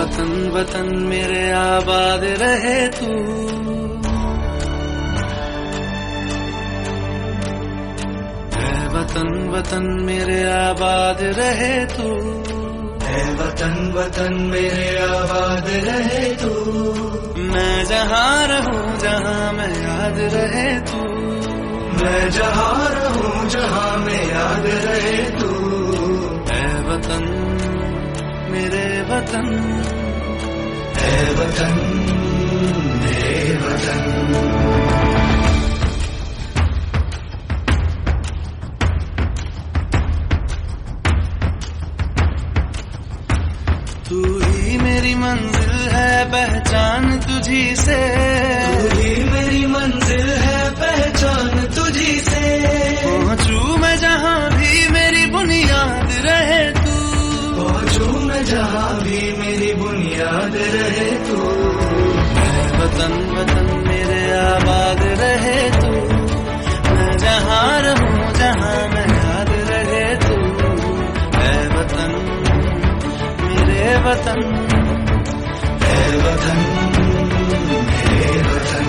वतन वतन मेरे आबाद रहे तू, है वतन वतन मेरे आबाद रहे तू, है वतन वतन मेरे आबाद रहे तू। मैं जहाँ रहूं जहाँ मैं याद रहे तू, मैं जहाँ रहूं जहाँ मैं याद रहे तू। है वतन मेरे वतन, है वतन मेरे वतन। तू ही मेरी मंजिल है पहचान तुझी से, तू ही मेरी मंजिल है पहचान तुझी से। पहुँचूं मैं जहाँ भी मेरी बुनियाद रहे तू, पहुँचूं मैं जहाँ भी मेरी बुनियाद रहे तू। है वतन वतन मेरे आबाद रहे तू, मैं जहाँ रहूं जहाँ मैं याद रहे तू, है वतन मेरे वतन, है वतन मेरे वतन।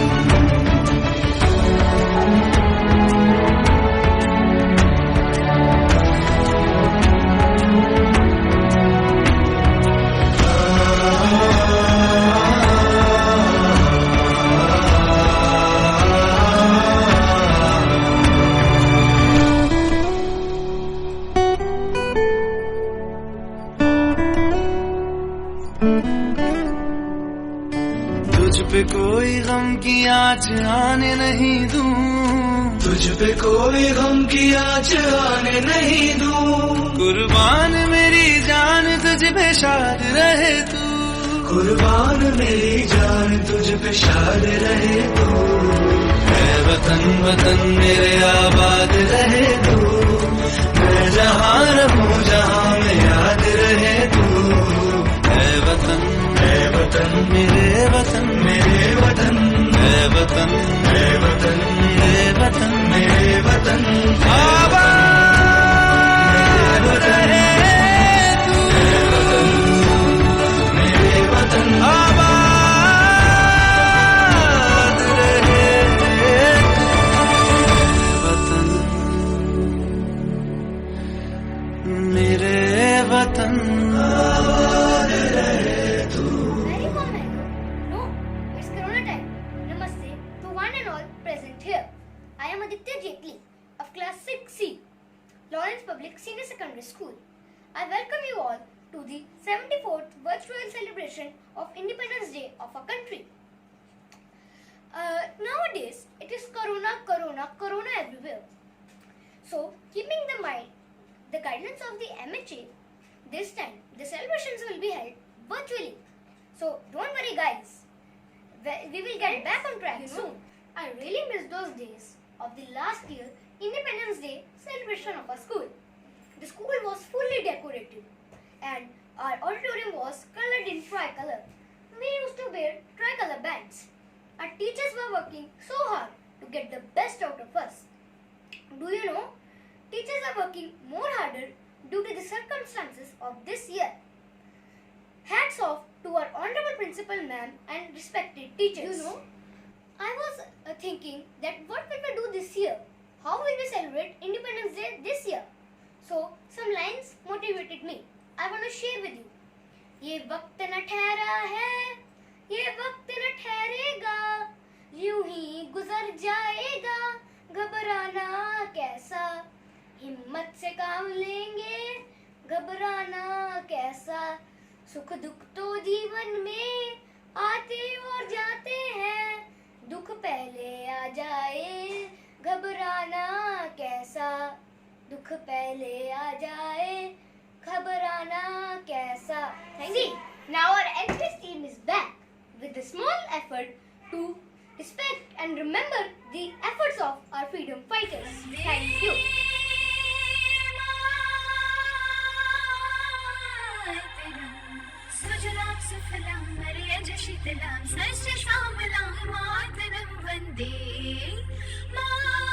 तुझ पे कोई गम की आँच आने नहीं दूं, तुझ पे कोई गम की आँच आने नहीं दूं। कुर्बान मेरी जान तुझ पे शाद रहे तू, कुर्बान मेरी जान तुझ पे शाद रहे तू। है वतन वतन मेरे आबाद रहे तू, मैं जहाँ रहूं जहाँ मैं याद रहे तू, है वतन मेरे वतन, मेरे वतन है वतन मेरे वतन मेरे वतन, मेरे वतन आबाद रहे तू, मेरे वतन आबाद रहे वतन मेरे वतन। Very common. No, it's Corona time. Namaste to one and all present here. I am Aditya Jaitley of class 6C, Lawrence Public Senior Secondary School. I welcome you all to the 74th virtual celebration of Independence Day of our country. Nowadays, it is Corona everywhere. So, keeping in mind the guidance of the MHA, this time the celebrations will be held virtually. So don't worry guys, we will get back on track soon. I really miss those days of the last year Independence Day celebration of our school. The school was fully decorated and our auditorium was colored in tricolor. We used to wear tricolor bands. Our teachers were working so hard to get the best out of us. Do you know, teachers are working more harder due to the circumstances of this year. Hats off to our honorable principal ma'am and respected teachers. You know, I was thinking that what will we do this year? How will we celebrate Independence Day this year? So some lines motivated me. I want to share with you. ये वक्त न ठहरा है, ये वक्त न ठहरेगा, यूं ही गुजर जाएगा, घबराना कैसा, हिम्मत से काम लेंगे, घबराना कैसा, सुख दुख तो जीवन में आते और जाते हैं, दुख पहले आ जाए, घबराना कैसा, दुख पहले आ जाए, घबराना कैसा. See, now our NCS team is back with a small effort to respect and remember the efforts of our freedom fighters. Thank you. सुजलां सुफलां मर्यज शीतलां सस्य श्यामलां मातरं Vande Mataram.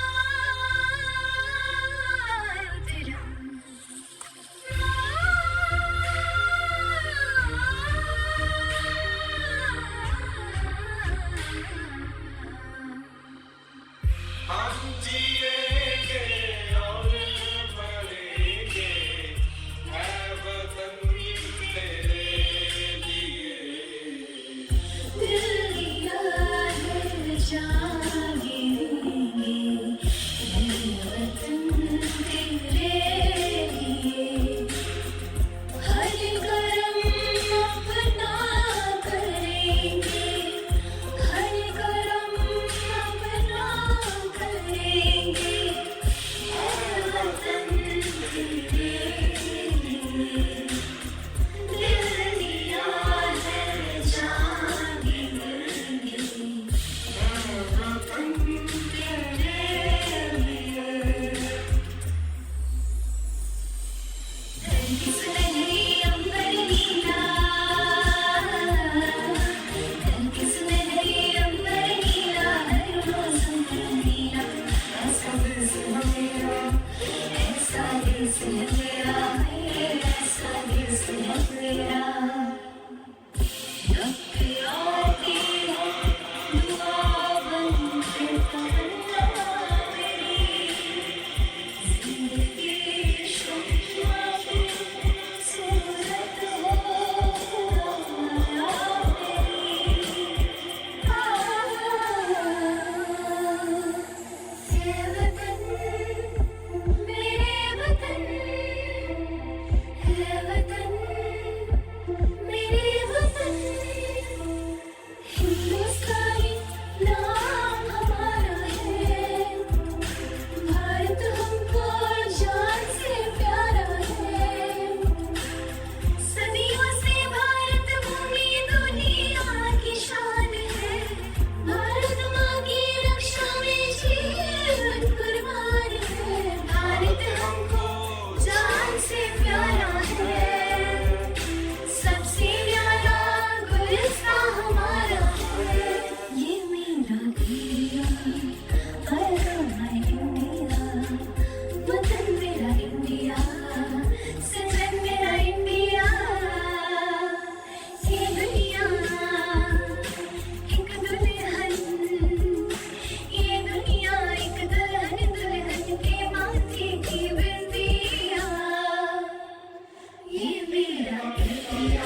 India.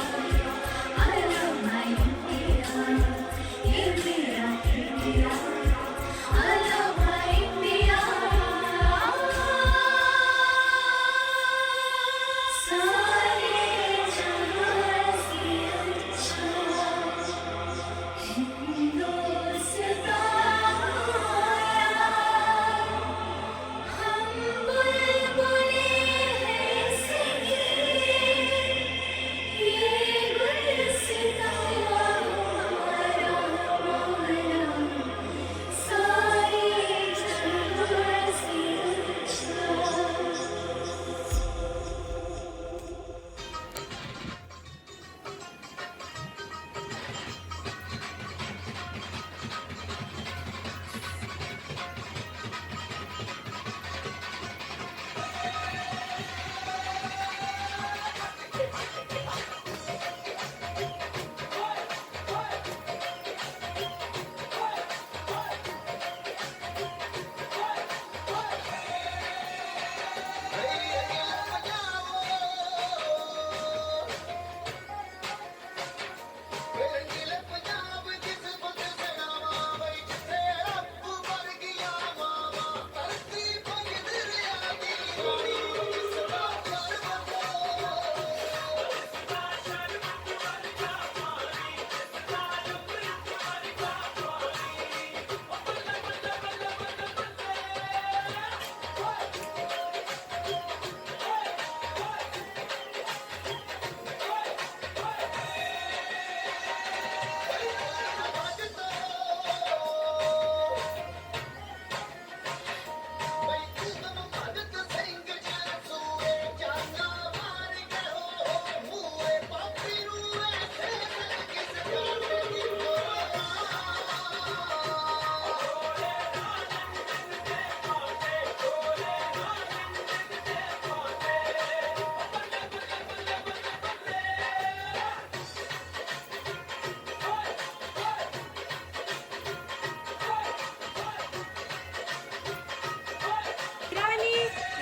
I love my India. India, India. I love my India. सारे जहां से अच्छा हिंदुस्तान हम बुलबुलें हैं सगे ये गुलसितां हमारा हमारा सारे जहां से अच्छा.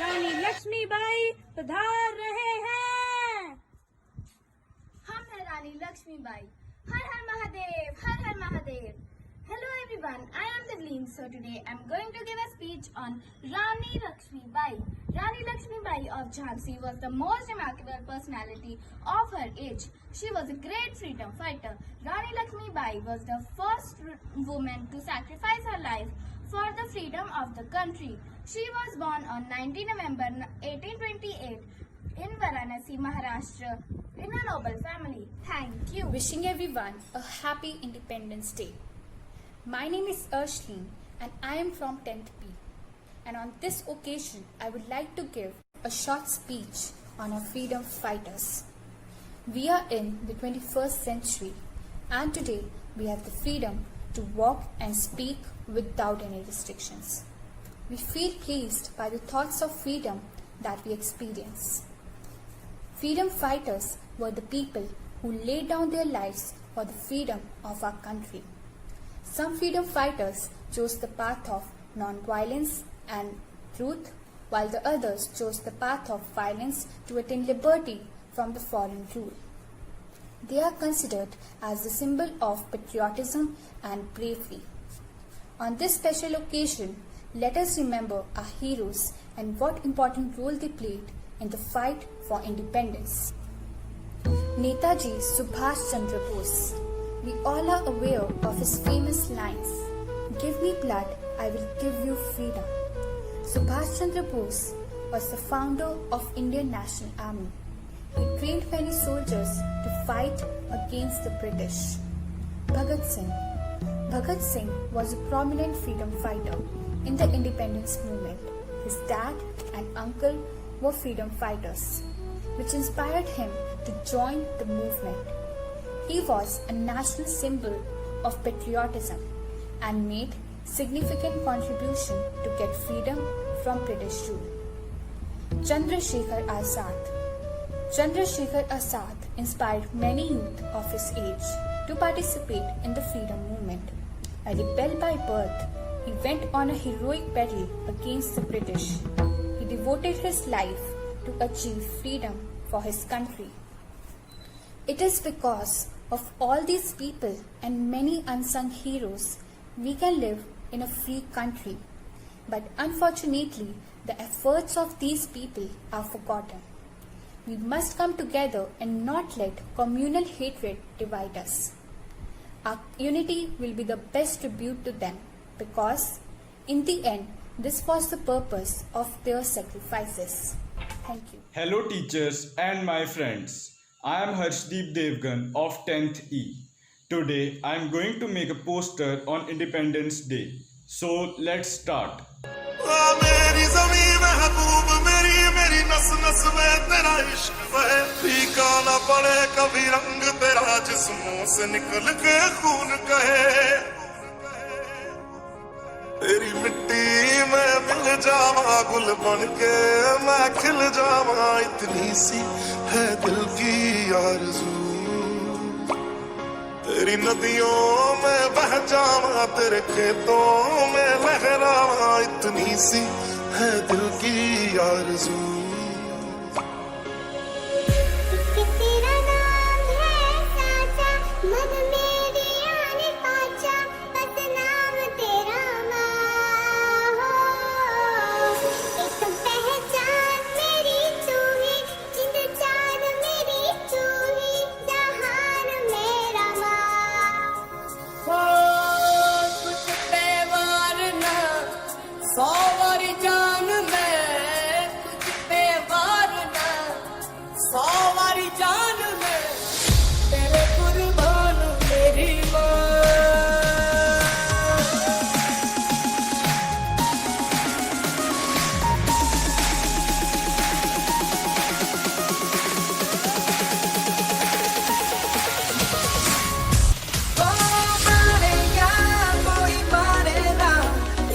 रानी लक्ष्मीबाई पधार रहे हैं. हम हैं रानी लक्ष्मीबाई. हर हर महादेव, हर हर Mahadev. Hello everyone, I am Devleen. So today I am going to give a speech on Rani Lakshmibai. Rani Lakshmibai of Jhansi was the most remarkable personality of her age. She was a great freedom fighter. Rani Lakshmibai was the first woman to sacrifice her life for the freedom of the country. She was born on 19 November 1828 in Varanasi, Maharashtra, in a noble family. Thank you. Wishing everyone a happy Independence Day. My name is Arshlin and I am from 10th P. And on this occasion, I would like to give a short speech on our freedom fighters. We are in the 21st century and today we have the freedom to walk and speak without any restrictions. We feel pleased by the thoughts of freedom that we experience. Freedom fighters were the people who laid down their lives for the freedom of our country. Some freedom fighters chose the path of non-violence and truth, while the others chose the path of violence to attain liberty from the foreign rule. They are considered as the symbol of patriotism and bravery. On this special occasion, let us remember our heroes and what important role they played in the fight for independence. Netaji Subhash Chandra Bose. We all are aware of his famous lines, "Give me blood, I will give you freedom." Subhash Chandra Bose was the founder of Indian National Army. He trained many soldiers to fight against the British. Bhagat Singh. Bhagat Singh was a prominent freedom fighter in the independence movement. His dad and uncle were freedom fighters, which inspired him to join the movement. He was a national symbol of patriotism and made significant contribution to get freedom from British rule. Chandrasekhar Azad. Chandrasekhar Azad inspired many youth of his age to participate in the freedom movement. A rebel by birth, he went on a heroic battle against the British. He devoted his life to achieve freedom for his country. It is because of all these people and many unsung heroes we can live in a free country. But unfortunately, the efforts of these people are forgotten. We must come together and not let communal hatred divide us. Our unity will be the best tribute to them because, in the end, this was the purpose of their sacrifices. Thank you. Hello teachers and my friends. I am Harshdeep Devgan of 10th E. Today I am going to make a poster on Independence Day. So let's start. मेरी ज़मीं महबूब मेरी मेरी नस नस में तेरा इश्क बहे फीका ना पड़े कभी रंग तेरा जिस्मों से निकल के खून कहे तेरी मिट्टी में मिल जावा गुल बन के मैं खिल जावा इतनी सी है दिल की आरज़ू तेरी नदियों में बह जावा तेरे खेतों में लहरावा इतनी सी है दिल की आरज़ू तेरा नाम है साचा मन मेरी आने पाचा बस नाम तेरा माँ हो एक पहचान मेरी तू ही जिंद जान मेरी तू ही जहान मेरा माँ कुछ पे मारना 100 वारी जान में कुछ पे मारना 100 वारी जान में तेरे कुर्बान मेरी माँ मारेगा कोई मारेगा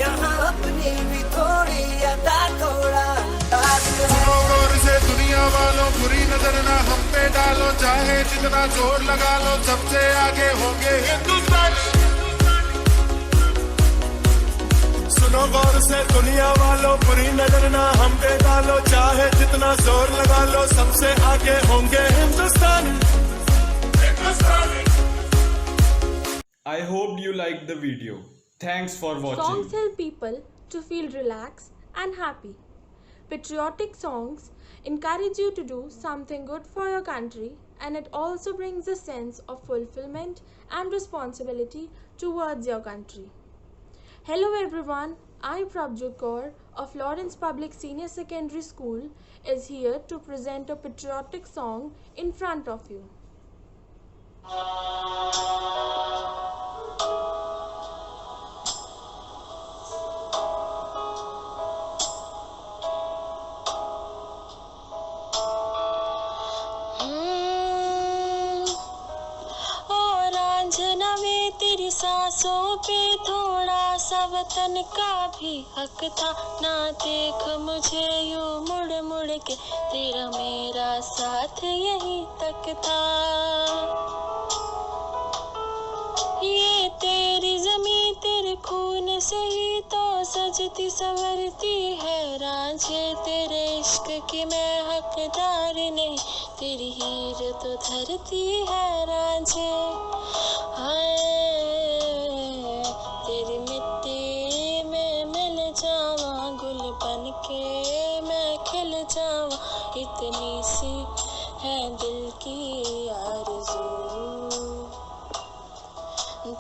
यहाँ अपनी भी थोड़ी अदा थोड़ा और से दुनिया वालों बुरी नजर ना हम पे डालो चाहे जितना जोर लगा लो सबसे आगे होंगे हिंदुस्तानी सुनो गौर से दुनिया वालों बुरी नजर ना हम पे डालो चाहे जितना जोर लगा लो सबसे आगे होंगे हिंदुस्तानी I hope you liked the video. Thanks for watching. Songs help people to feel relaxed and happy. Patriotic songs encourage you to do something good for your country, and it also brings a sense of fulfillment and responsibility towards your country. Hello everyone, I Prabjot Kaur of Lawrence Public Senior Secondary School is here to present a patriotic song in front of you. और आंजना में तेरी सांसों पे थोड़ा सा वतन का भी हक था ना देख मुझे यूं मुड़ मुड़ के तेरा मेरा साथ यहीं तक था ये तेरी ज़मीं तेरे खून से ही तो सजती संवरती है रांझे तेरे इश्क की मैं हकदार नहीं तेरी हीर तो धरती है रांझे हाय तेरी मिट्टी में मिल जावा गुल बन के मैं खिल जावा इतनी सी है दिल की आरज़ू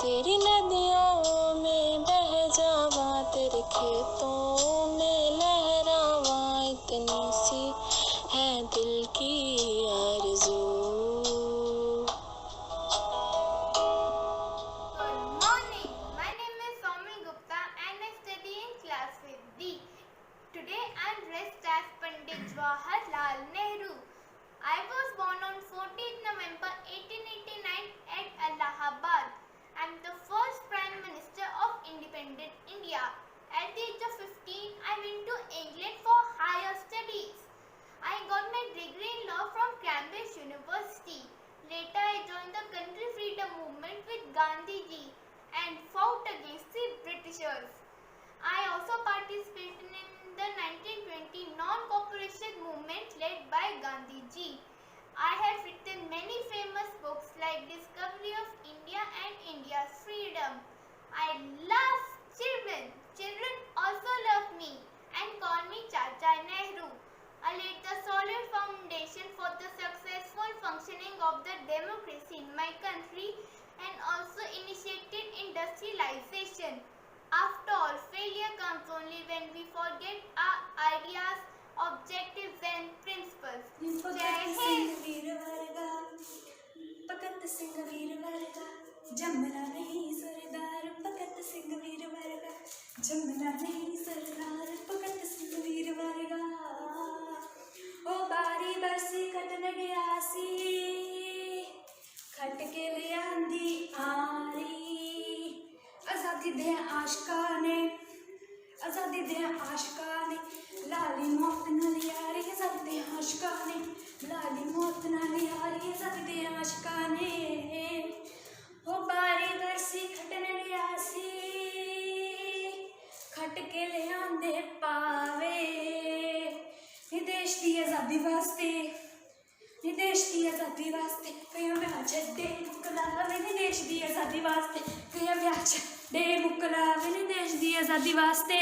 तेरी नदियों में बह जावा तेरे खेतों में लहरावा इतनी सी है दिल की आरज़ू fostered democracy in my country and also initiated industrialization. After all, failure comes only when we forget our ideas, objectives and principles. Jai Hind. Bhagat Singh वीर वर्गा जमना नहीं सरदार भगत सिंह वीर वर्गा जमना नहीं सरदार भगत सिंह वीर वर्गा ओ बारी बरसी कटन गया सी खट के ले आंदी आरी आजादी दे आशिकां ने लाली मौत नाल यारी आजादी दे आशिकां ने लाली मौत नाल यारी आजादी दे आशिकां ने ओ बारी बरसी खटन गया सी खट के ले आंदे पावे नी देश दी आजादी वास्ते नी देश दी आजादी वास्ते कई ब्याह छड्डे मुकलावे नी देश दी आजादी वास्ते कई ब्याह छड्डे मुकलावे नी देश दी आजादी वास्ते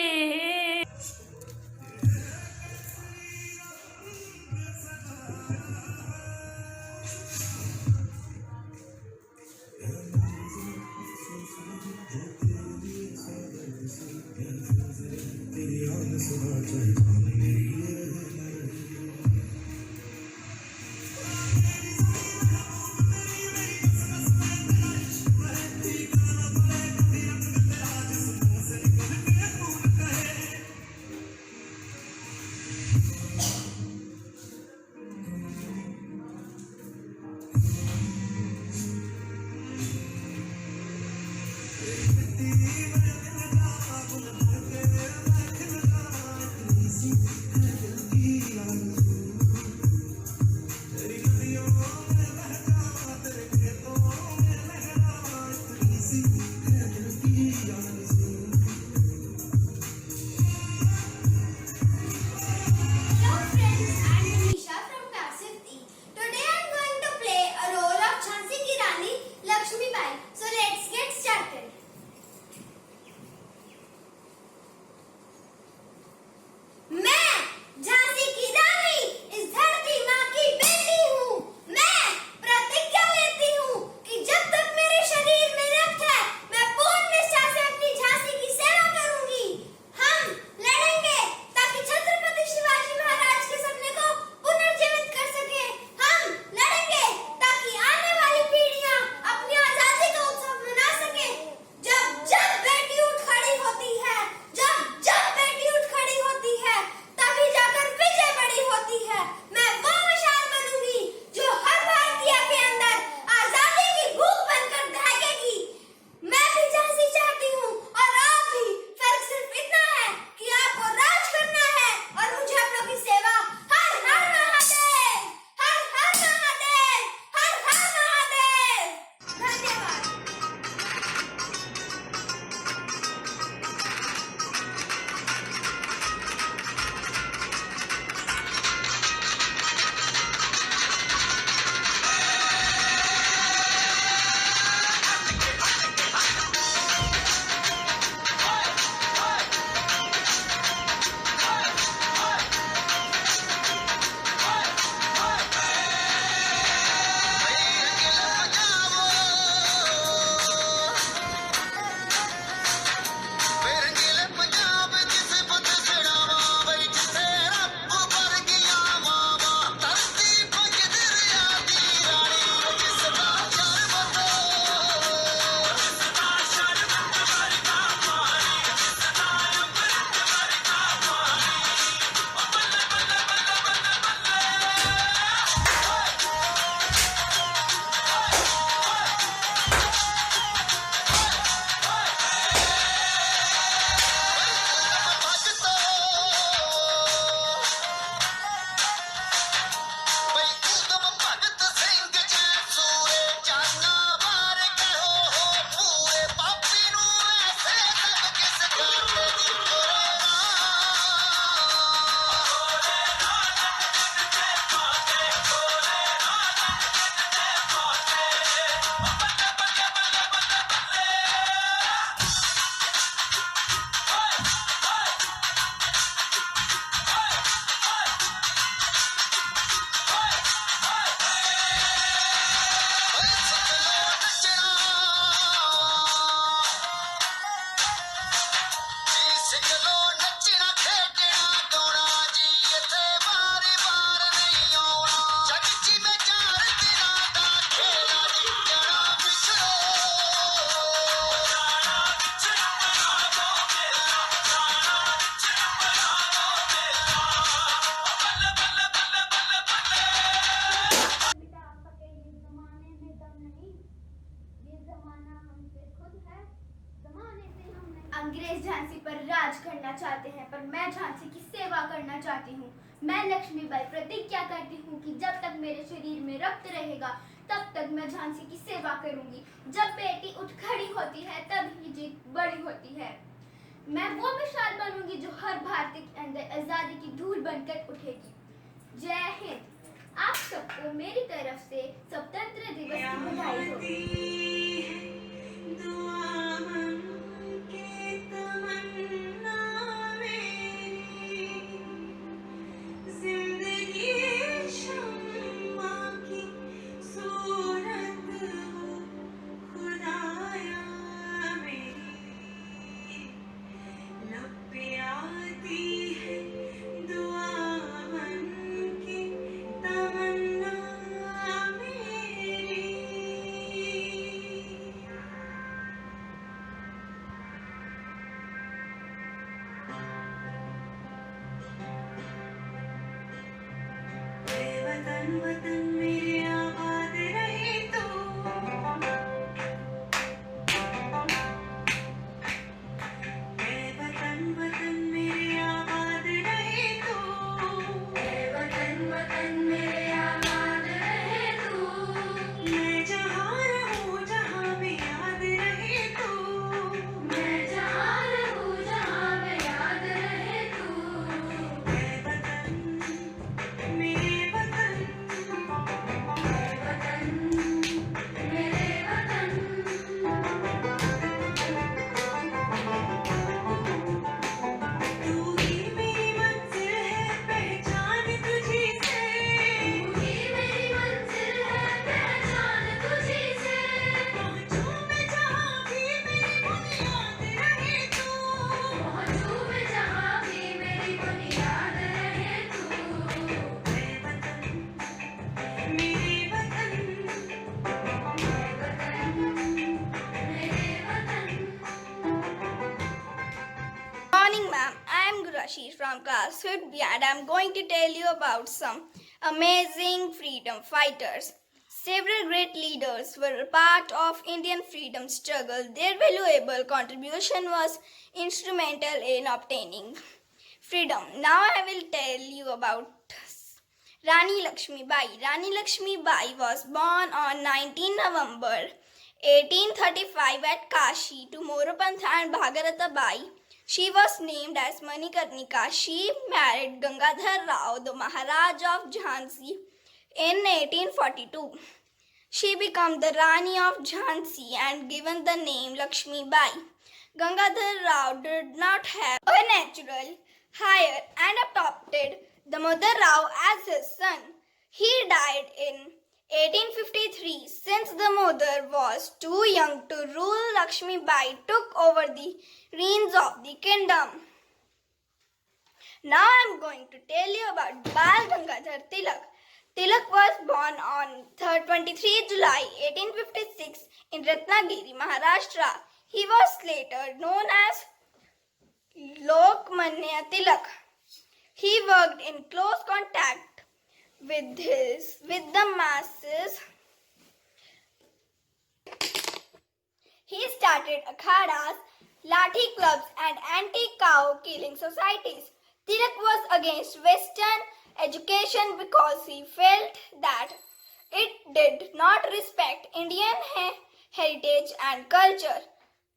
झांसी पर राज करना चाहते हैं, पर मैं झांसी की सेवा करना चाहती हूँ। मैं लक्ष्मीबाई प्रतिज्ञा करती हूँ कि जब तक मेरे शरीर में रक्त रहेगा तब तक मैं झांसी की सेवा करूंगी। जब बेटी उठ खड़ी होती है तब ही जीत बड़ी होती है। मैं वो मिसाल बनूंगी जो हर भारतीय के अंदर आजादी की धूल बनकर उठेगी। जय हिंद। आप सबको मेरी तरफ से स्वतंत्र दिवस की बधाई हो। वतन मेरे आबाद रहे तो वतन मेरे आबाद रहे तो वतन मेरे आबाद रहे तो मैं जहाँ रहूँ जहाँ में याद रहे तो मैं जहाँ रहूँ जहाँ में याद रहे तो वतन मेरे वतन Morning, ma'am. I am Gurashish from class 5B and I am going to tell you about some amazing freedom fighters. Several great leaders were a part of Indian freedom struggle. Their valuable contribution was instrumental in obtaining freedom. Now I will tell you about Rani Lakshmibai. Rani Lakshmibai was born on 19 November 1835 at Kashi to Moropantha and Bhagarata Bai. She was named as Manikarnika. She married Gangadhar Rao, the Maharaj of Jhansi, in 1842. She became the Rani of Jhansi and given the name Lakshmi Bai. Gangadhar Rao did not have a natural heir and adopted the Mother Rao as his son. He died in 1853. Since the mother was too young to rule, Lakshmi Bai took over the reins of the kingdom. Now I am going to tell you about Bal Gangadhar Tilak. Tilak was born on 23 July 1856 in Ratnagiri, Maharashtra. He was later known as Lokmanya Tilak. He worked in close contact with the masses. He started akhadas, lathi clubs and anti-cow killing societies. Tilak was against Western education because he felt that it did not respect Indian heritage and culture.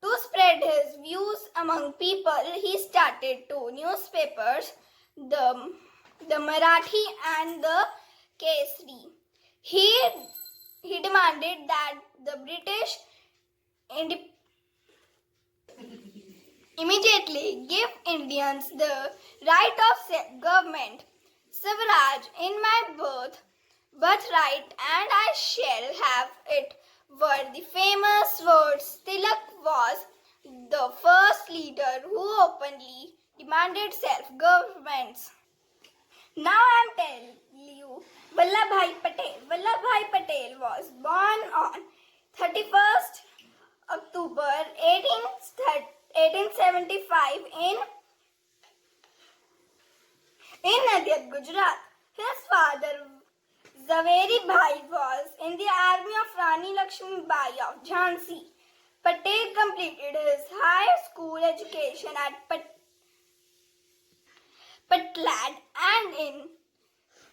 To spread his views among people, he started two newspapers, the Marathi and the Kesari. He demanded that the British immediately give Indians the right of self-government. Swaraj in my birthright, and I shall have it, were the famous words. Tilak was the first leader who openly demanded self-government. Now I am telling you Vallabhbhai Patel. Vallabhbhai Patel was born on 31st October 1875 in Nadia, Gujarat. His father Zaveri Bhai was in the army of Rani Lakshmi Bai of Jhansi. Patel completed his high school education at Patlad and in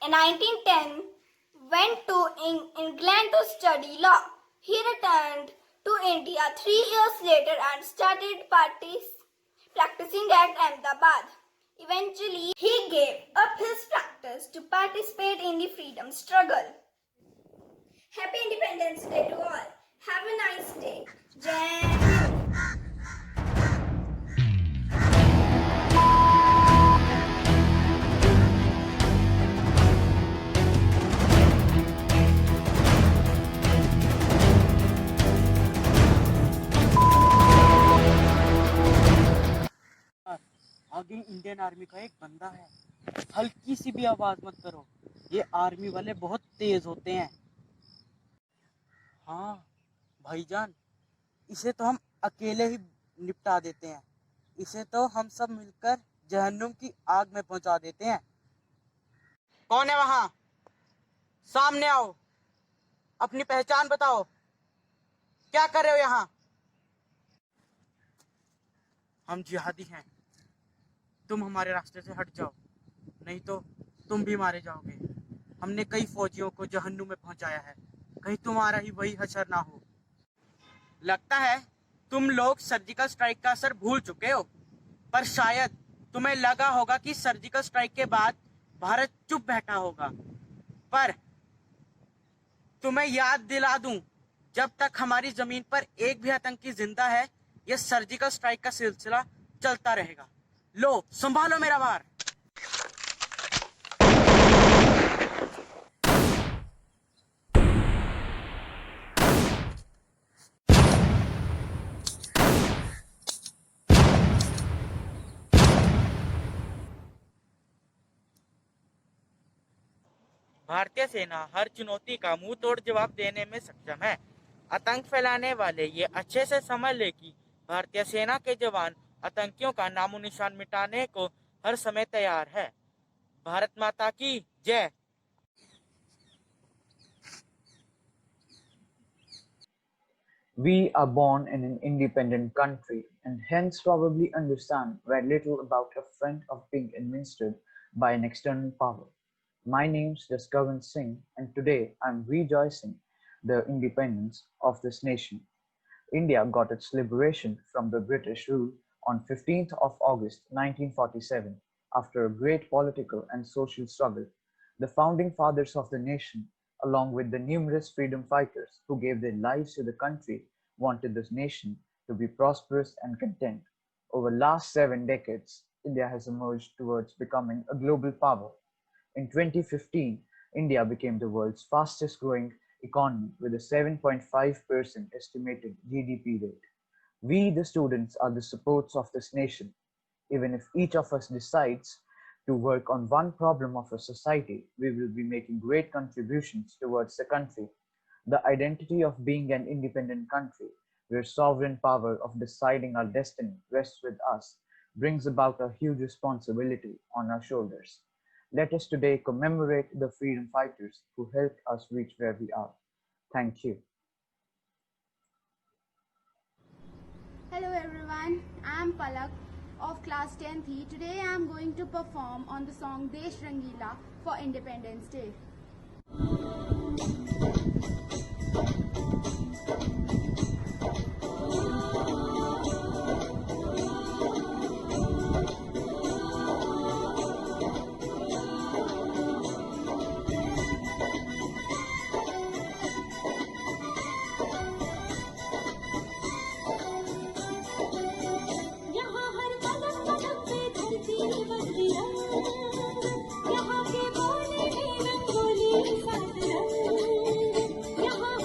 1910 went to England to study law. He returned to India 3 years later and started practicing at Ahmedabad. Eventually, he gave up his practice to participate in the freedom struggle. Happy Independence Day to all. Have a nice day. Jai Hind. आगे Indian army का एक बंदा है, हल्की सी भी आवाज मत करो, ये आर्मी वाले बहुत तेज होते हैं। हाँ भाईजान, इसे तो हम अकेले ही निपटा देते हैं, इसे तो हम सब मिलकर जहन्नुम की आग में पहुंचा देते हैं। कौन है वहां? सामने आओ, अपनी पहचान बताओ, क्या कर रहे हो यहाँ? हम जिहादी हैं, तुम हमारे रास्ते से हट जाओ, नहीं तो तुम भी मारे जाओगे। हमने कई फौजियों को जहन्नुम में पहुंचाया है, कहीं तुम्हारा ही वही हशर ना हो। लगता है तुम लोग सर्जिकल स्ट्राइक का असर भूल चुके हो, पर शायद तुम्हें लगा होगा कि सर्जिकल स्ट्राइक के बाद भारत चुप बैठा होगा। पर तुम्हें याद दिला दूं, जब तक हमारी जमीन पर एक भी आतंकी जिंदा है, यह सर्जिकल स्ट्राइक का सिलसिला चलता रहेगा। लो संभालो मेरा वार। भारतीय सेना हर चुनौती का मुंह तोड़ जवाब देने में सक्षम है। आतंक फैलाने वाले ये अच्छे से समझ ले कि भारतीय सेना के जवान आतंकियों का नामो निशान मिटाने को हर समय तैयार है। भारत माता की जय। We are born in an independent country and hence probably understand very little about the front of being administered by an external power. My name's Jaskavan Singh and today I'm rejoicing the independence of this nation. India got its liberation from the British rule on 15th of August 1947 after a great political and social struggle. The founding fathers of the nation, along with the numerous freedom fighters who gave their lives to the country, wanted this nation to be prosperous and content. Over the last 7 decades, India has emerged towards becoming a global power. In 2015, India became the world's fastest growing economy with a 7.5% estimated GDP rate. We, the students, are the supports of this nation. Even if each of us decides to work on one problem of a society, we will be making great contributions towards the country. The identity of being an independent country, where sovereign power of deciding our destiny rests with us, brings about a huge responsibility on our shoulders. Let us today commemorate the freedom fighters who helped us reach where we are. Thank you. Hello everyone, I am Palak of class 10th E. Today I am going to perform on the song Desh Rangila for Independence Day. यहाँ के बोले रंगोली साथ रंग, यहाँ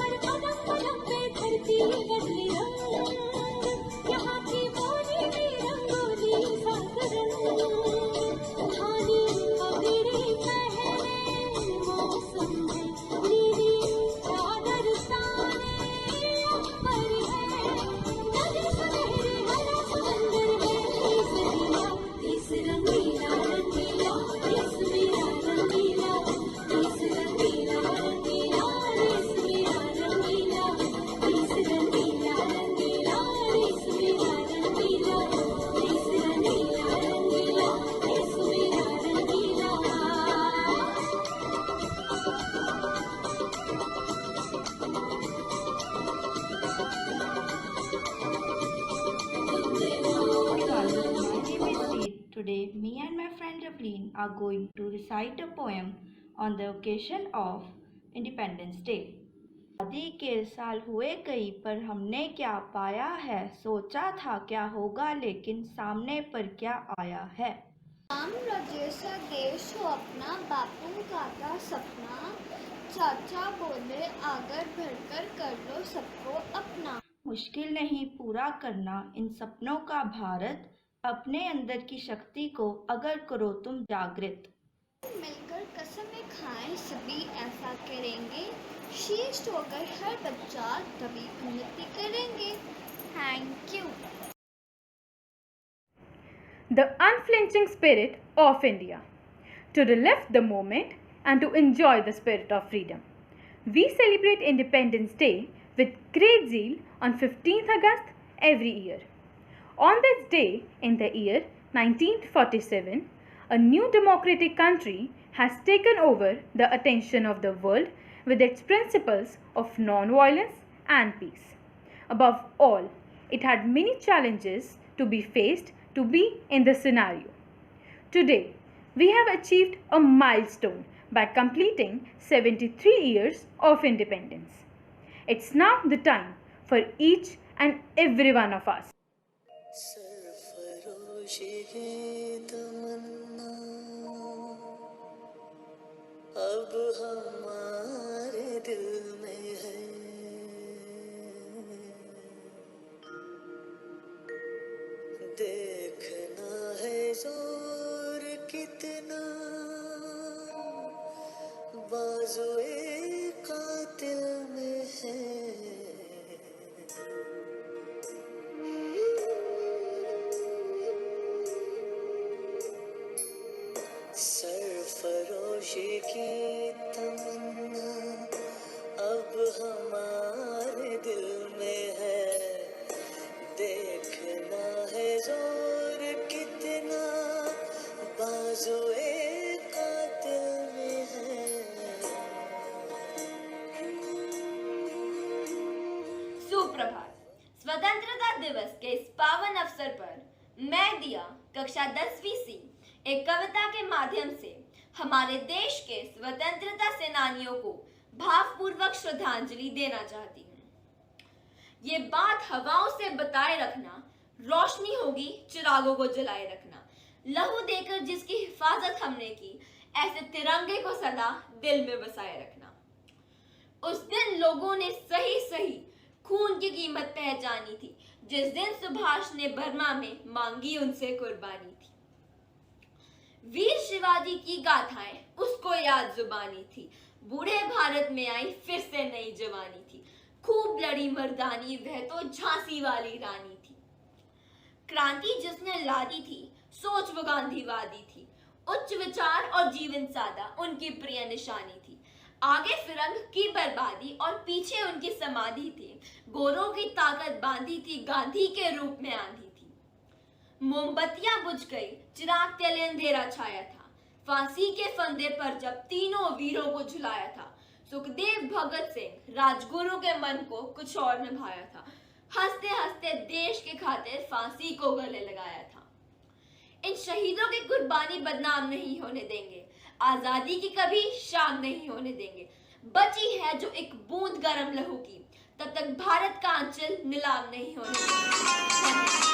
Today, me and my friend Evelyn are going to recite a poem on the occasion of Independence Day. आज़ादी के साल हुए कई पर हमने क्या पाया है, सोचा था क्या होगा लेकिन सामने पर क्या आया है। साम्राज्य सा देश हो अपना, बापू का था सपना, चाचा बोले आगे बढ़कर कर लो सबको अपना। मुश्किल नहीं पूरा करना इन सपनों का भारत, अपने अंदर की शक्ति को अगर करो तुम जागृत। मिलकर कसमें खाएं सभी ऐसा करेंगे, शीश होकर हर बच्चा तभी उन्नति करेंगे। Thank you. The unflinching spirit of India. To relive the moment and to enjoy the spirit of freedom. We celebrate Independence Day with great zeal on 15th August every year. On this day in the year 1947, a new democratic country has taken over the attention of the world with its principles of non-violence and peace. Above all, it had many challenges to be faced to be in this scenario. Today, we have achieved a milestone by completing 73 years of independence. It's now the time for each and every one of us. अब हमारे दिल में है, देखना है जोर कितना बाजुए कातिल में है। सरफरोशी की तमन्ना अब हमारे दिल में है, देखना है जोर कितना बाजुए कातिल में है। सुप्रभात। स्वतंत्रता दिवस के इस पावन अवसर पर मैं दिया कक्षा 10वीं सी एक कविता के माध्यम से हमारे देश के स्वतंत्रता सेनानियों को भावपूर्वक श्रद्धांजलि देना चाहती हूँ। ये बात हवाओं से बताए रखना, रोशनी होगी चिरागों को जलाए रखना, लहू देकर जिसकी हिफाजत हमने की, ऐसे तिरंगे को सदा दिल में बसाए रखना। उस दिन लोगों ने सही सही खून की कीमत पहचानी थी, जिस दिन सुभाष ने बर्मा में मांगी उनसे कुर्बानी थी। वीर शिवाजी की गाथाएं उसको याद जुबानी थी, बूढ़े भारत में आई फिर से नई जवानी थी, खूब लड़ी मर्दानी वह तो झांसी वाली रानी थी। क्रांति जिसने लादी थी सोच वो गांधीवादी थी, उच्च विचार और जीवन सादा उनकी प्रिय निशानी थी। आगे फिरंग की बर्बादी और पीछे उनकी समाधि थी, गोरों की ताकत बांधी थी गांधी के रूप में आंधी थी। मोमबत्तियां बुझ गई, चिराग तले अंधेरा छाया था, फांसी के फंदे पर जब तीनों वीरों को झुलाया था, सुखदेव भगत सिंह राजगुरु के मन को कुछ और निभाया था, हंसते हंसते देश के खातिर फांसी को गले लगाया था। इन शहीदों की कुर्बानी बदनाम नहीं होने देंगे, आजादी की कभी शाम नहीं होने देंगे। बची है जो एक बूंद गरम लहू की, तब तक भारत का आंचल नीलाम नहीं होने देंगे।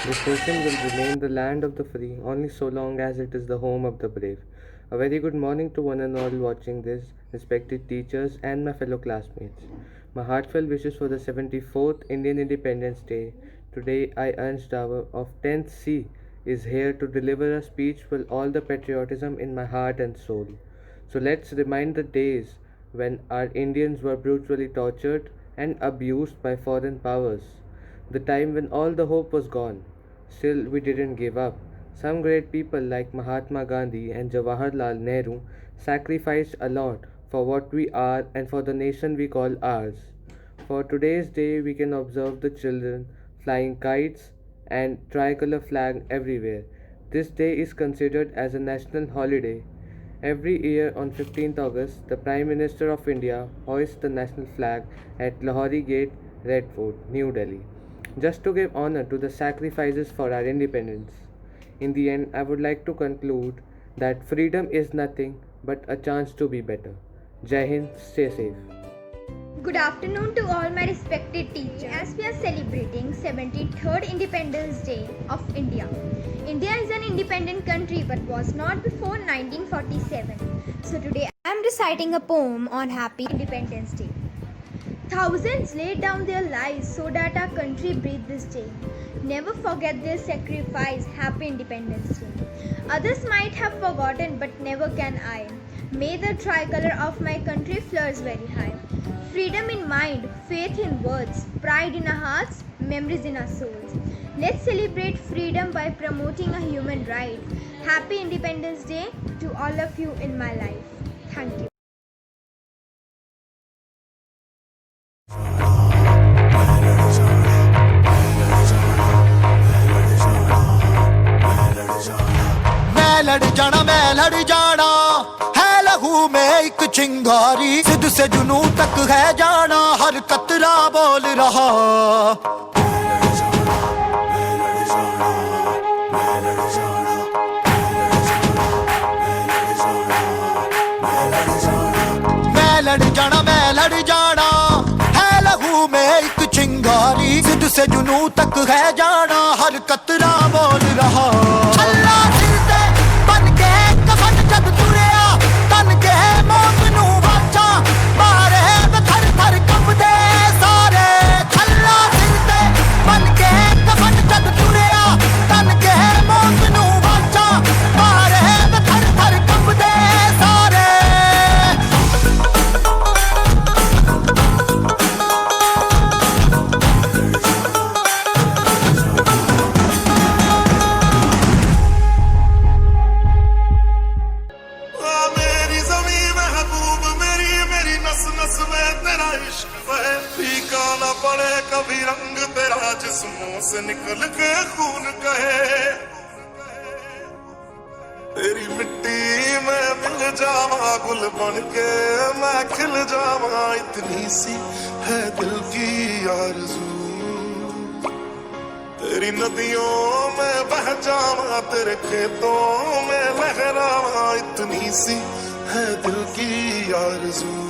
This nation will remain the land of the free only so long as it is the home of the brave. A very good morning to one and all watching this, respected teachers and my fellow classmates. My heartfelt wishes for the 74th Indian Independence Day. Today, I, Ernst Dauer of 10th C, is here to deliver a speech with all the patriotism in my heart and soul. So let's remind the days when our Indians were brutally tortured and abused by foreign powers. The time when all the hope was gone. Still, we didn't give up. Some great people like Mahatma Gandhi and Jawaharlal Nehru sacrificed a lot for what we are and for the nation we call ours. For today's day, we can observe the children flying kites and tricolor flag everywhere. This day is considered as a national holiday. Every year on 15th August, the Prime Minister of India hoists the national flag at Lahori Gate, Red Fort, New Delhi, just to give honor to the sacrifices for our independence. In the end, I would like to conclude that freedom is nothing but a chance to be better. Jai Hind, stay safe. Good afternoon to all my respected teachers. As we are celebrating 73rd Independence Day of India. India is an independent country but was not before 1947. So today I am reciting a poem on Happy Independence Day. Thousands laid down their lives so that our country breathed this day. Never forget their sacrifice. Happy Independence Day. Others might have forgotten but never can I. May the tricolor of my country flourish very high. Freedom in mind, faith in words, pride in our hearts, memories in our souls. Let's celebrate freedom by promoting a human right. Happy Independence Day to all of you in my life. Thank you. मैं लड़ जाना है लहू में एक चिंगारी सिद्ध से जुनू तक है जाना हर कतरा बोल रहा मैं लड़ जाना है लहू में एक चिंगारी सिद्ध से जुनू तक है जाना हर कतरा बोल रहा अल्लाह सिर ते बन के कफन जद तुरिया तन के मौत नू वाचा मारे थर थर कंबदे सारे अल्लाह सिर ते बन के कफन जद तुरिया तन के मौत नू वाचा मारे थर थर कंबदे सारे पड़े कभी रंग तेरा जिस्मों से निकल के खून कहे तेरी मिट्टी में मिल जावा गुल बन के मैं खिल जावा इतनी सी है दिल की आरज़ू तेरी नदियों में बह जावा तेरे खेतों में लहरावा इतनी सी है दिल की आरज़ू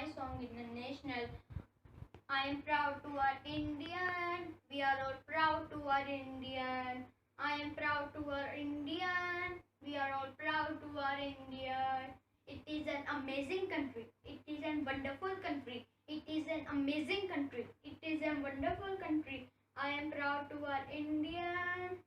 my song international. I am proud to our Indian. We are all proud to our Indian. I am proud to our Indian. We are all proud to our Indian. It is an amazing country. It is a wonderful country. It is an amazing country. It is a wonderful country. I am proud to our Indian.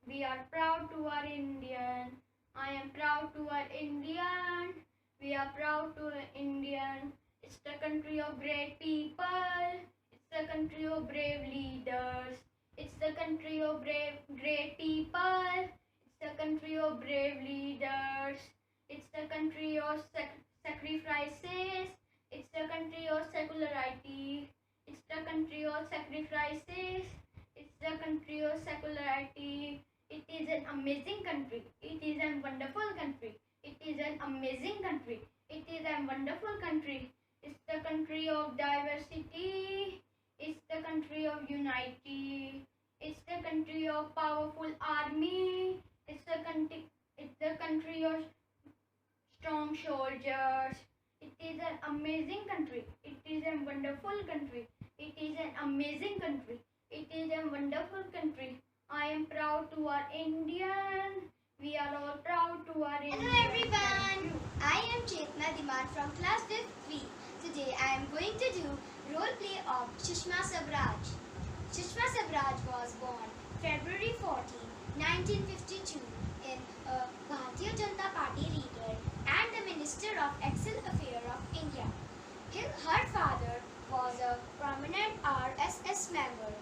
We are proud to our Indian. I am proud to our Indian. We are proud to our Indian. It's the country of great people. It's the country of brave leaders. It's the country of great people. It's the country of brave leaders. It's the country of sacrifices. It's the country of secularity. It's the country of sacrifices. It's the country of secularity. It is an amazing country. It is a wonderful country. It is an amazing country. It is a wonderful country. It's the country of diversity. It's the country of unity. It's the country of powerful army. It's the country of strong soldiers. It is an amazing country. It is a wonderful country. It is an amazing country. It is a wonderful country. I am proud to our Indian. We are all proud to our Indian. Hello everyone. I am Chetna Diman from class 3. Today I am going to do role play of Sushma Swaraj. Sushma Swaraj was born February 14, 1952 in a Bharatiya Janata Party leader and the Minister of External Affairs of India. Her father was a prominent RSS member.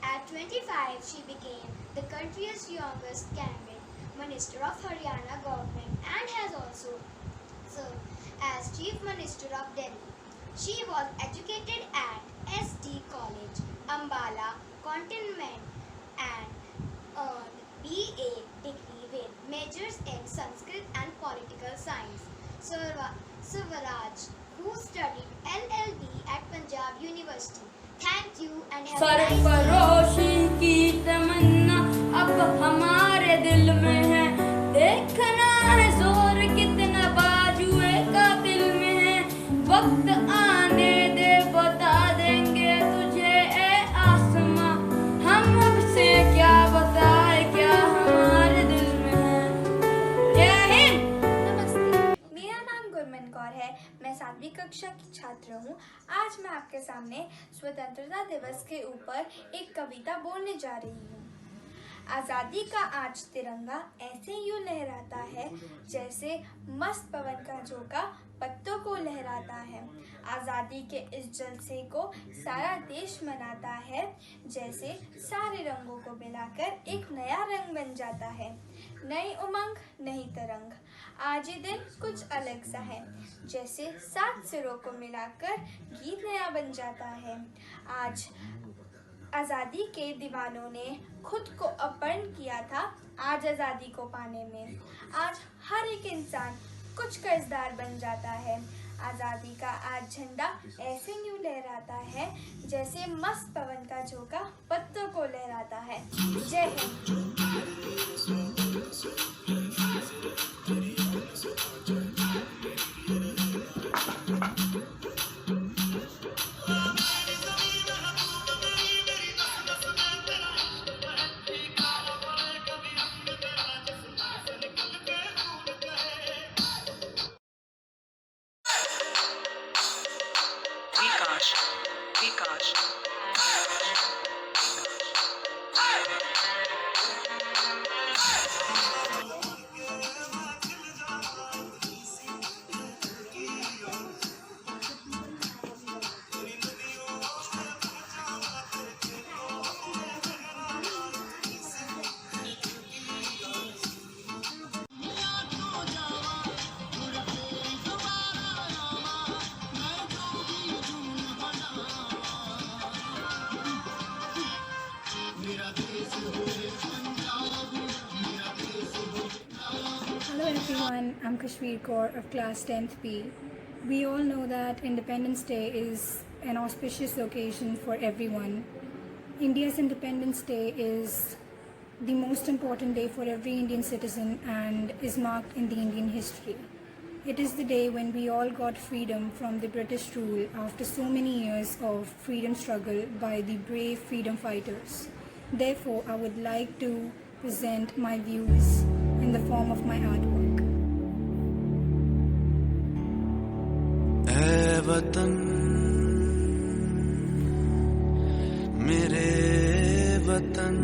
At 25, she became the country's youngest cabinet minister of Haryana government and has also served as Chief Minister of Delhi. She was educated at SD College, Ambala, Cantonment and earned BA degree with majors in Sanskrit and Political Science. Swaraj, who studied LLB at Punjab University. Thank you and have a nice सरफरोशी की तमन्ना अब हमारे दिल में है देखना है जोर कितना बाजुए का दिल में है वक्त आने दे बता देंगे तुझे ए आसमां हम से क्या बताए क्या हमारे दिल में है जय हिंद। नमस्ते, मेरा नाम गुरमन कौर है। मैं 7वीं कक्षा की छात्र हूँ। आज मैं आपके सामने स्वतंत्रता दिवस के ऊपर एक कविता बोलने जा रही हूँ। आज़ादी का आज तिरंगा ऐसे यूं लहराता है जैसे मस्त पवन का झोंका पत्तों को लहराता है। आज़ादी के इस जलसे को सारा देश मनाता है जैसे सारे रंगों को मिलाकर एक नया रंग बन जाता है। नई उमंग नई तरंग, आज ये दिन कुछ अलग सा है जैसे 7 सिरों को मिलाकर गीत नया बन जाता है। आज आज़ादी के दीवानों ने खुद को अर्पण किया था आज आज़ादी को पाने में। आज हर एक इंसान कुछ कर्जदार बन जाता है। आज़ादी का आज झंडा ऐसे यूं लहराता है जैसे मस्त पवन का झोंका पत्तों को लहराता है। जय Hind. Hello everyone, I'm Kashmir Kaur of class 10th B. We all know that Independence Day is an auspicious occasion for everyone. India's Independence Day is the most important day for every Indian citizen and is marked in the Indian history. It is the day when we all got freedom from the British rule after so many years of freedom struggle by the brave freedom fighters. Therefore, I would like to present my views in the form of my artwork. ऐ वतन मेरे वतन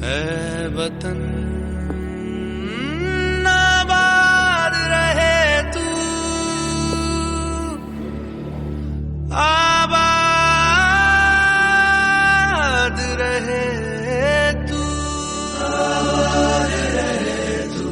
ऐ वतन आबाद रहे तू आबाद रहे तू आबाद रहे तू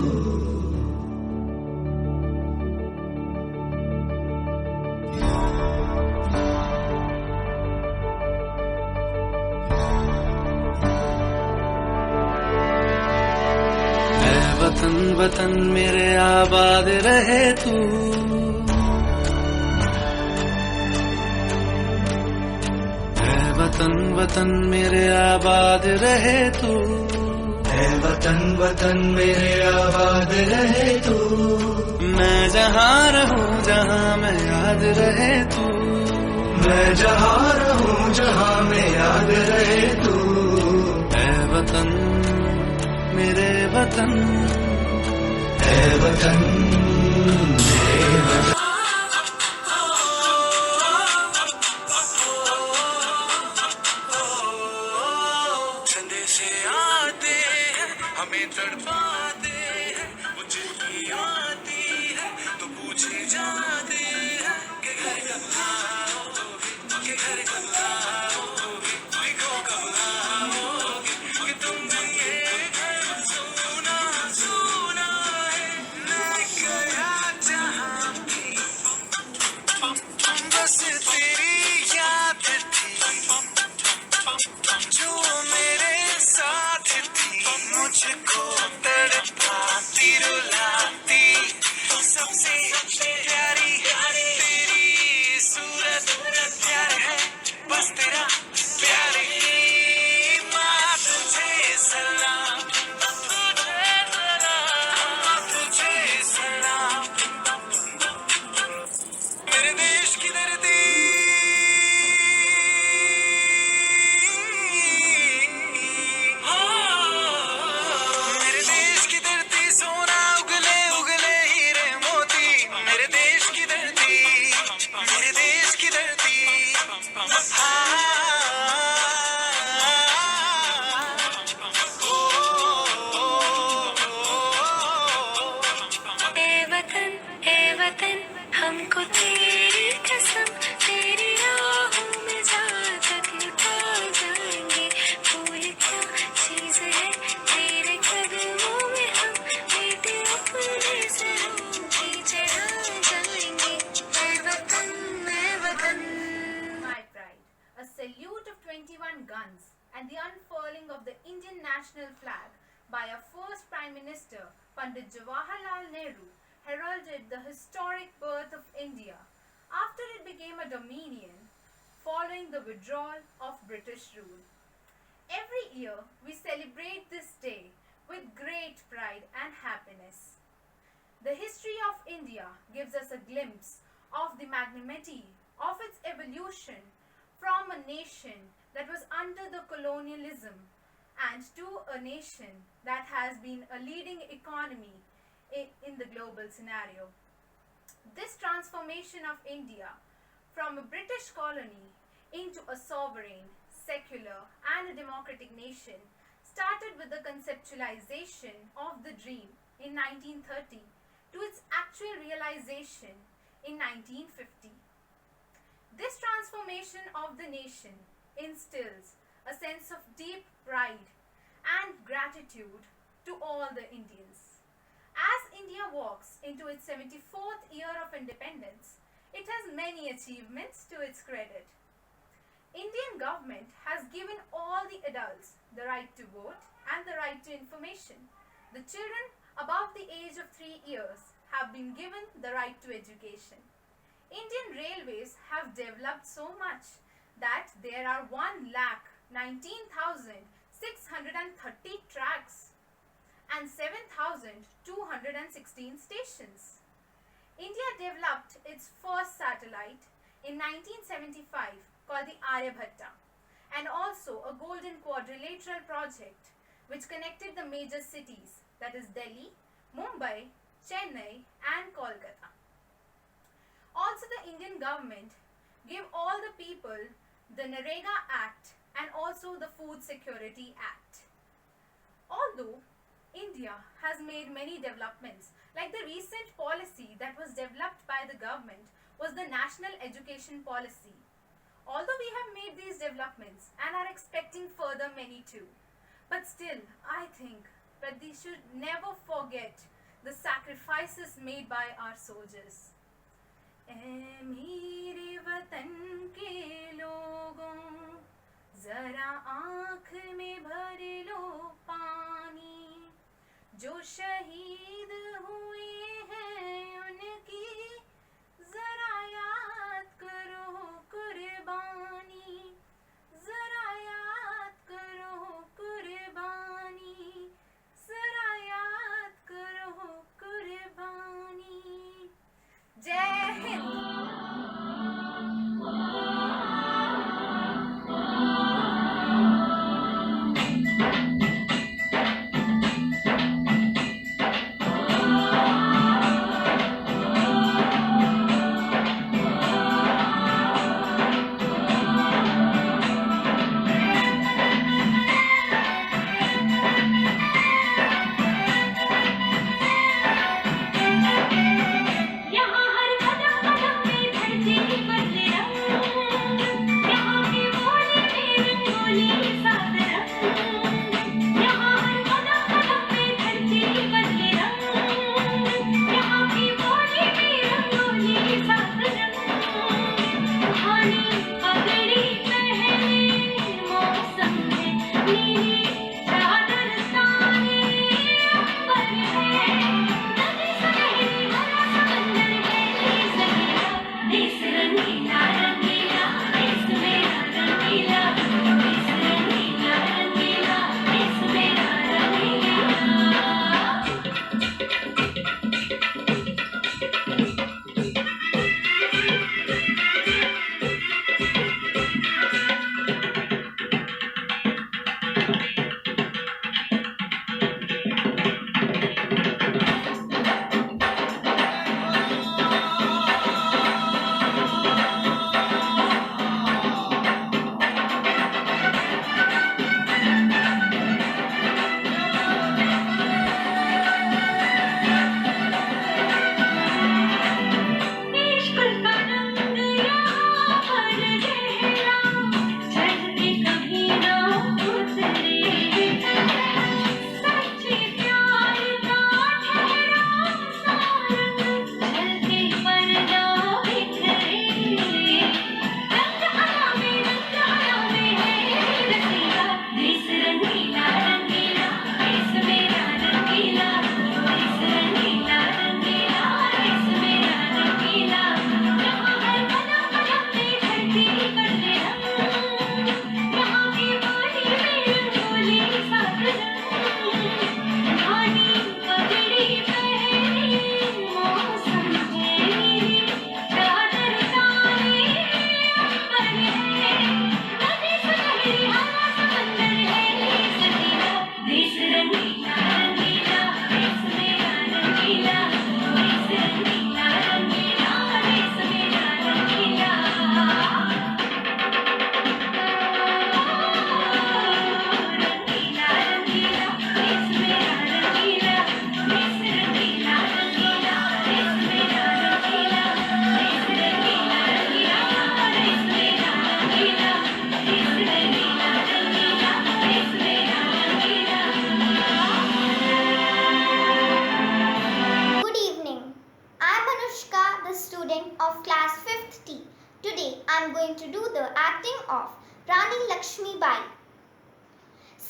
वतन वतन मेरे आबाद रहे तू ऐ वतन वतन मेरे आबाद रहे तू ऐ वतन वतन मेरे आबाद रहे तू मैं जहाँ रहूं जहाँ मैं याद रहे तू मैं जहाँ रहूं जहाँ मैं याद रहे तू ऐ वतन मेरे वतन ऐ वतन मेरे वतन संदेशे आते हैं हमें तड़पाते हैं मुझे की आती है तो पूछे जाते हैं कि घर कब आओगे कि घर कब आओगे देखो कब आओगे कि तुमने ये घर सुना सुना है मैं गया जहाँ भी बस तेरी याद थी जो मेरे साथ थी मुझको तड़पाती रुलाती सबसे प्यारी तेरी सूरत प्यार है बस तेरा प्यार ही माँ तुझे सलाम तुझे सलाम मेरे देश की धरती मेरे देश की धरती सोना उगले उगले हीरे मोती मेरे देश की धरती मेरे देश की धरती ए वतन हमको तेरी कसम तेरी राहों में जहाँ तक लुटा जाएंगे भूल क्या चीज है तेरे कदमों में हम बेटे अपने सरों की चढ़ा जाएंगे ए वतन My pride, a salute of 21 guns and the unfurling of the Indian national flag by our first Prime Minister, Pandit Jawaharlal Nehru, heralded the historic birth of India after it became a dominion following the withdrawal of British rule. Every year, we celebrate this day with great pride and happiness. The history of India gives us a glimpse of the magnanimity of its evolution from a nation that was under the colonialism and to a nation that has been a leading economy in the global scenario. This transformation of India from a British colony into a sovereign, secular and a democratic nation started with the conceptualization of the dream in 1930 to its actual realization in 1950. This transformation of the nation instills a sense of deep pride and gratitude to all the Indians. As India walks into its 74th year of independence, it has many achievements to its credit. Indian government has given all the adults the right to vote and the right to information. The children above the age of 3 years have been given the right to education. Indian railways have developed so much that there are 1,19,630 tracks and 7,216 stations. India developed its first satellite in 1975 called the Aryabhatta, and also a golden quadrilateral project which connected the major cities, that is Delhi, Mumbai, Chennai and Kolkata. Also, the Indian government gave all the people the NREGA Act and also the Food Security Act. Although India has made many developments, like the recent policy that was developed by the government was the National Education Policy. Although we have made these developments and are expecting further many too, but still I think that we should never forget the sacrifices made by our soldiers. ऐ मेरे वतन के लोगों, जरा आँख में भर लो पानी, जो शहीद हुए हैं उनकी जरा याद करो कुर्बानी, जरा याद करो कुर्बानी, जरा याद करो कुर्बानी। जय हिंद।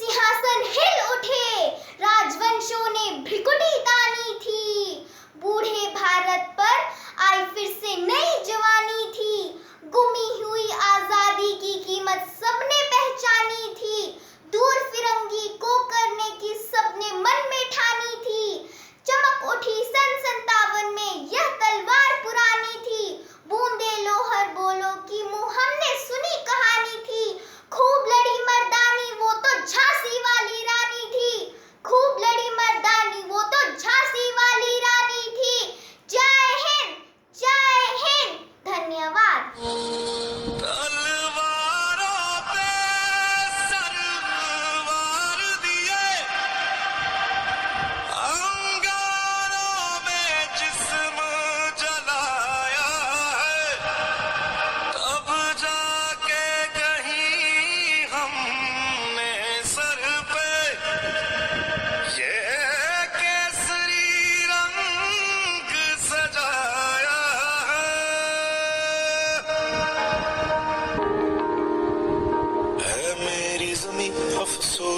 सिंहासन हिल उठे, राजवंशों ने भ्रिकुटी तानी थी, बूढ़े भारत पर आई फिर से नई जवानी थी, गुमी हुई आजादी की कीमत सबने पहचानी थी, दूर फिरंगी को करने की सबने मन में ठानी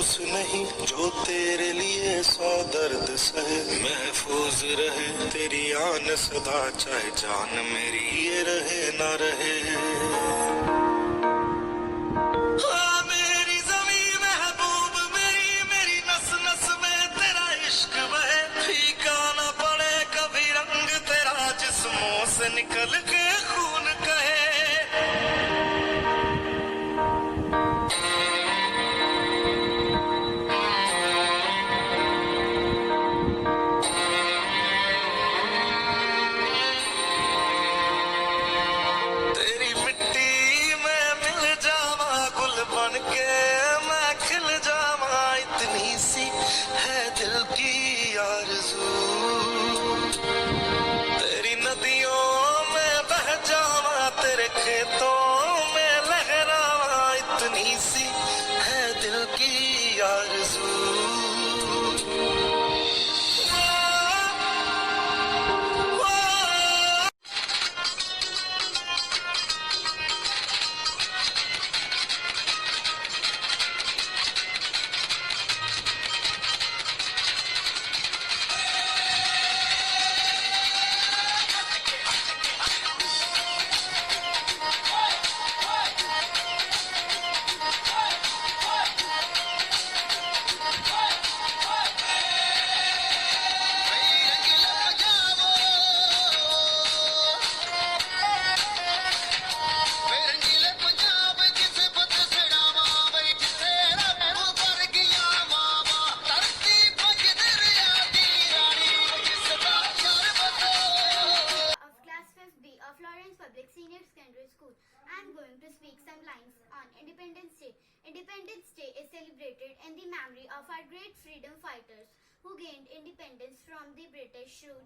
अफसोस नहीं जो तेरे लिए 100 दर्द सहे, महफूज रहे तेरी आन सदा, चाहे जान मेरी ये रहे ना रहे। हाँ मेरी ज़मीं महबूब मेरी, मेरी नस नस में तेरा इश्क बहे, फीका ना पड़े कभी रंग तेरा, जिस्मों से निकल के खून कहे। तेरी नदियों में बह जावा, तेरे खेतों में लहरावा, इतनी सी है दिल की आरज़ू। I'm going to speak some lines on Independence Day. Independence Day is celebrated in the memory of our great freedom fighters who gained independence from the British rule,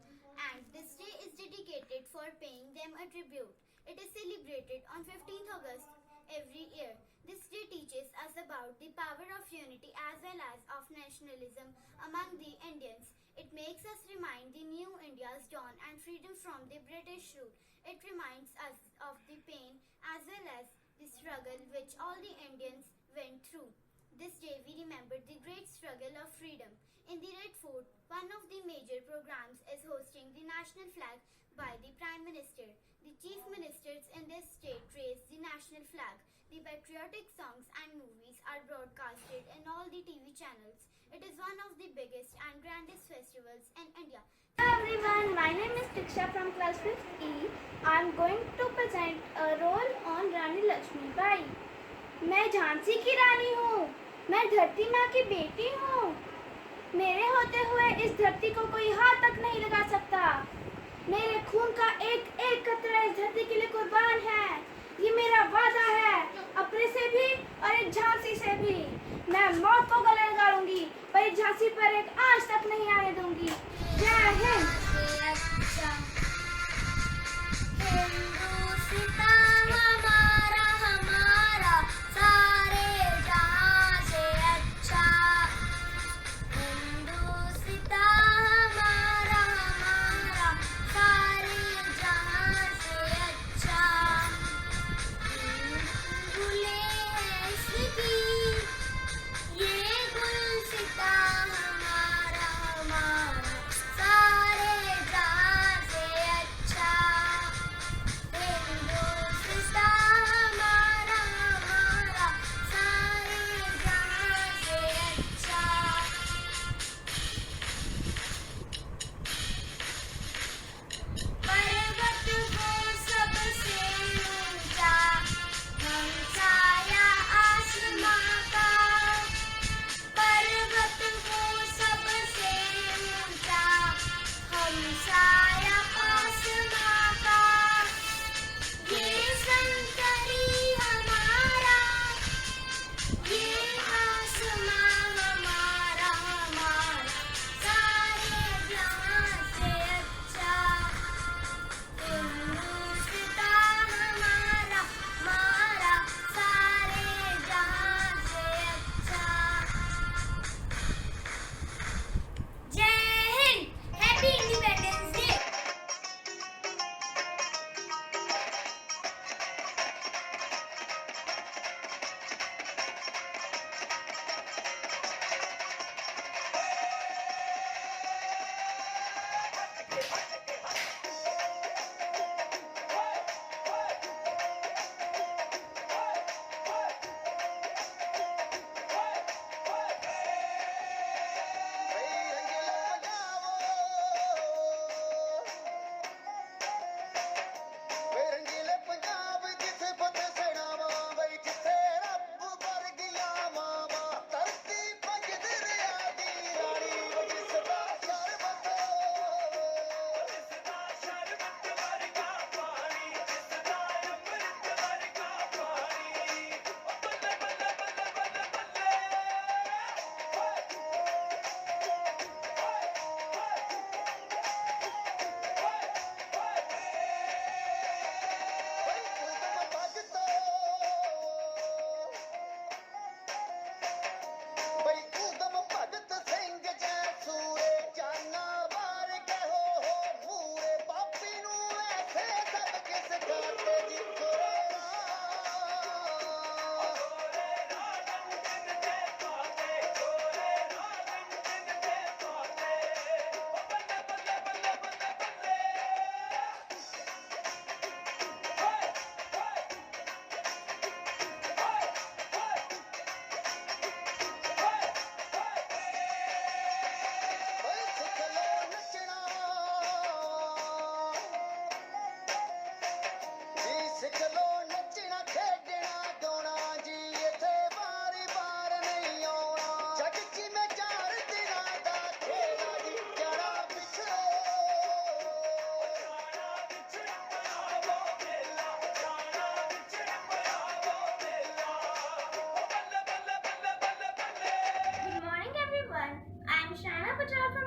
and this day is dedicated for paying them a tribute. It is celebrated on 15th August every year. This day teaches us about the power of unity as well as of nationalism among the Indians. It makes us remind the new India's dawn and freedom from the British rule. It reminds us of the pain as well as the struggle which all the Indians went through. This day we remember the great struggle of freedom. In the Red Fort, one of the major programs is hosting the national flag by the Prime Minister. The chief ministers in this state raise the national flag. The patriotic songs and movies are broadcasted in all the TV channels. It is one of the biggest and grandest festivals in India. Hello everyone, my name is Diksha from class 5th E. I am going to present a role on Rani Lakshmi Bai. मैं झांसी की रानी हूँ, मैं धरती माँ की बेटी हूँ। मेरे होते हुए इस धरती को कोई हाथ तक नहीं लगा सकता। मेरे खून का एक एक कतरा इस धरती के लिए कुर्बान है। ये मेरा वादा है, अपने से भी और इस झांसी से भी। मैं मौत को गले लगा लूंगी, पर इस झांसी पर एक आंच तक नहीं आने दूंगी। जय हिंद। सारे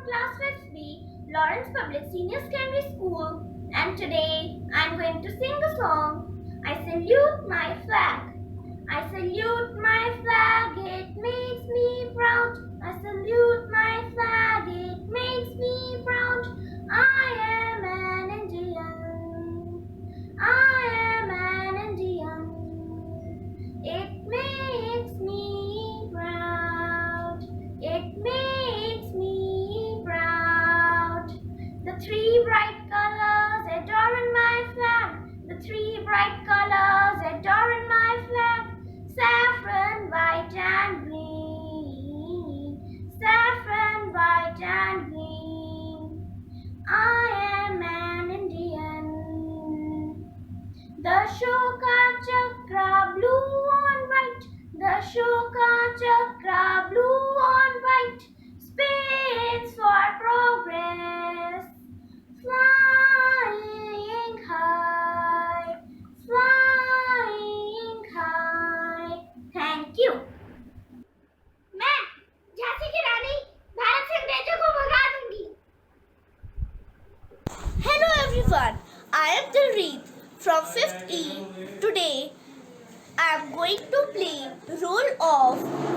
class 5th B, Lawrence Public Senior Secondary School, and today I'm going to sing a song. I salute my flag. I salute my flag, it makes me proud. I salute my flag, it makes me proud. I am an Indian. I am an Indian. It makes me proud. It makes me proud. The three bright colors adorn my flag. The three bright colors adorn my flag. Saffron, white and green. Saffron, white and green. I am an Indian. The Ashoka Chakra blue on white. The Ashoka Chakra blue on white. Spades for progress. Flying high. Flying high. Thank you. मैं झांसी की रानी भारत से अंग्रेजों को भगा दूंगी. Hello everyone, I am Dilreet from 5th E. Today I am going to play role of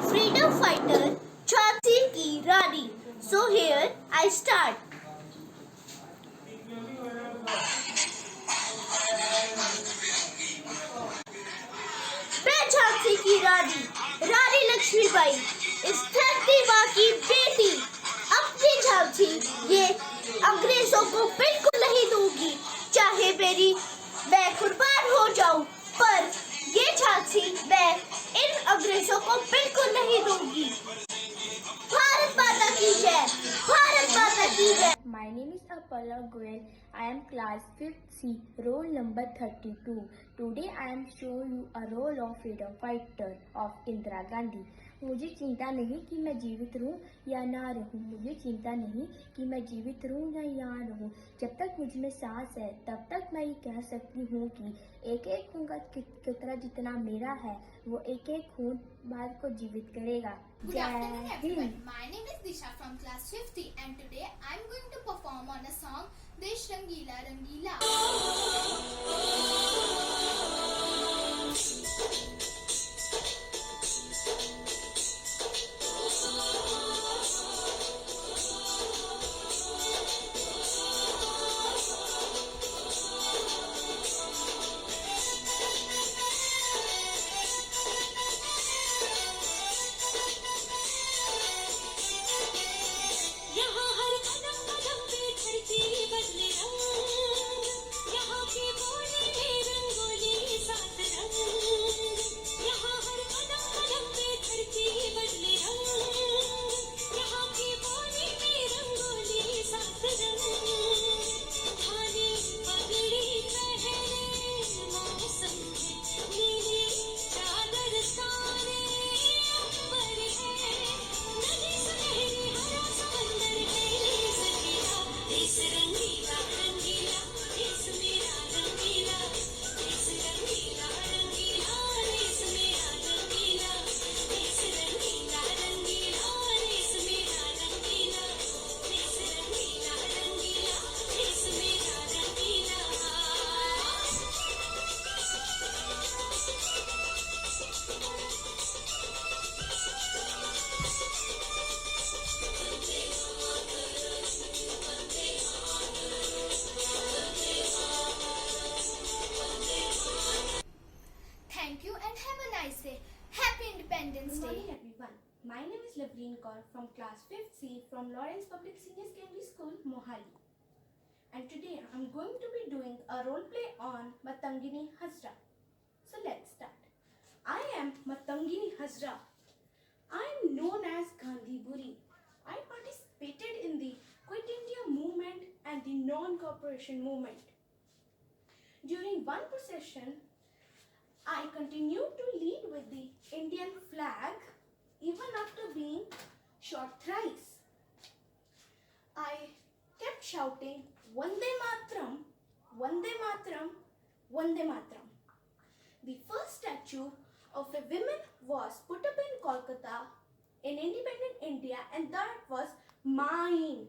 freedom fighter Jhansi Ki Rani. So here I start. मैं झांसी की रानी रानी लक्ष्मीबाई इस धरती माँ की बेटी अपनी झांसी ये अंग्रेजों को बिल्कुल नहीं दूंगी, चाहे मैं कुर्बान हो जाऊं, पर ये झांसी मैं इन अंग्रेजों को बिल्कुल नहीं दूंगी. भारत माता की जय. भारत माता की जय. My name is Apala Goel. I am class 5th C, roll number 32. Today I am show you a role of freedom fighter of Indira Gandhi. मुझे चिंता नहीं कि मैं जीवित रहूं या ना रहूं. मुझे चिंता नहीं कि मैं जीवित रहूं या ना रहूं. जब तक मुझ में सांस है तब तक मैं ये कह सकती हूँ कि एक एक खून का कतरा जितना मेरा है वो एक एक खून भारत को जीवित करेगा. Good afternoon everyone. My name is Disha from class 5th and today I am going to perform on a song Desh Rangila Rangila. यहाँ हर कदम कदम पे धरती बदले रंग, यहाँ की बोली में रंगोली सात रंग. यहाँ हर कदम कदम पे धरती बदले रंग, यहाँ की बोली में रंगोली सात रंग. थाने पगड़ी पहने मौसम है, नीली चादर ताने अंबर है, नदी सुनहरी हरा समंदर है. देश रंगीला रंगीला, देश मेरा रंगीला. देश रंगीला रंगीला, देश मेरा रंगीला. देश रंगीला रंगीला, देश मेरा रंगीला. देश रंगीला रंगीला, देश मेरा रंगीला. Thank you and have a nice day. Happy Independence Good Day. morning everyone. My name is Lavleen Kaur from class 5th C from Lawrence Public Senior Secondary School, Mohali. And today I'm going to be doing a role play on Matangini Hazra. So let's start. I am Matangini Hazra. I am known as Gandhi Buri. I participated in the Quit India movement and the non-cooperation movement. During one procession, I continued to lead with the Indian flag even after being shot thrice. I kept shouting Vande Matram, Vande Matram, Vande Matram. The first statue of a woman was put up in Kolkata in independent India, and that was mine.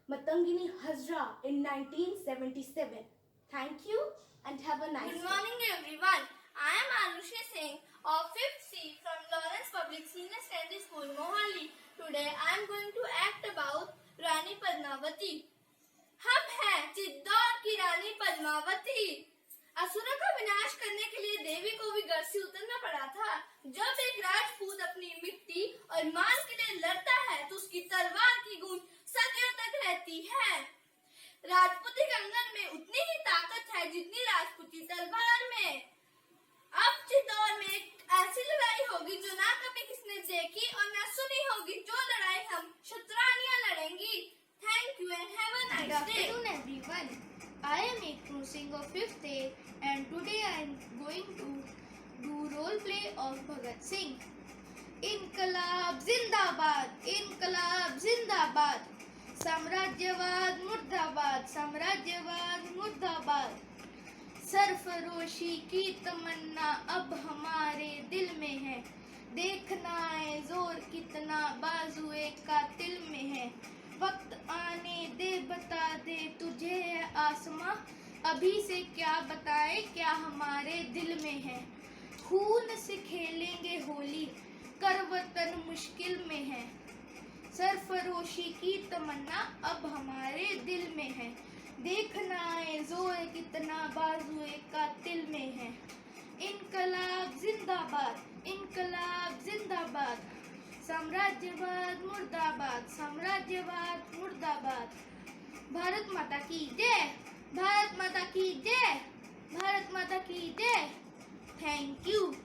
Matangini Hazra in 1977. Thank you and have a nice day. Good morning everyone. I am Anushi Singh of 5th C from Lawrence Public Senior Secondary School, Mohali. Today I am going to act about Rani Padmavati. हम हैं चित्तौड़ की रानी पद्मावती। असुरों का विनाश करने के लिए देवी को भी घर से उतरना पड़ा था। जब एक राजपूत अपनी मिट्टी और मान के लिए लड़ता है तो उसकी तलवार की गूंज सदियों तक रहती है। राजपूती कंगन में उतनी ही ताकत है जितनी राजपूती तलवार में। अब चित्तौड़ में एक ऐसी लड़ाई होगी जो ना कभी किसने देखी और ना सुनी होगी, जो लड़ाई हम क्षत्रियाँ लड़ेंगी। Thank you and have a nice day. Good afternoon everyone. I am Ekru Singh of 5th A and today I am going to do role play of Bhagat Singh. इनकलाब जिंदाबाद, इनकलाब जिंदाबाद, साम्राज्यवाद मुर्दाबाद, साम्राज्यवाद मुर्दाबाद। सरफरोशी की तमन्ना अब हमारे दिल में है, देखना है जोर कितना बाजुए कातिल में है। वक्त आने दे बता दे तुझे है आसमां, अभी से क्या बताए क्या हमारे दिल में है। खून से खेलेंगे होली कर वतन मुश्किल में है, सरफरोशी की तमन्ना अब हमारे दिल में है, देखना है जोर कितना बाजुए कातिल में है। इनकलाब जिंदाबाद, इनकलाब जिंदाबाद, साम्राज्यवाद मुर्दाबाद, साम्राज्यवाद मुर्दाबाद। भारत माता की जय, भारत माता की जय, भारत माता की जय। Thank you.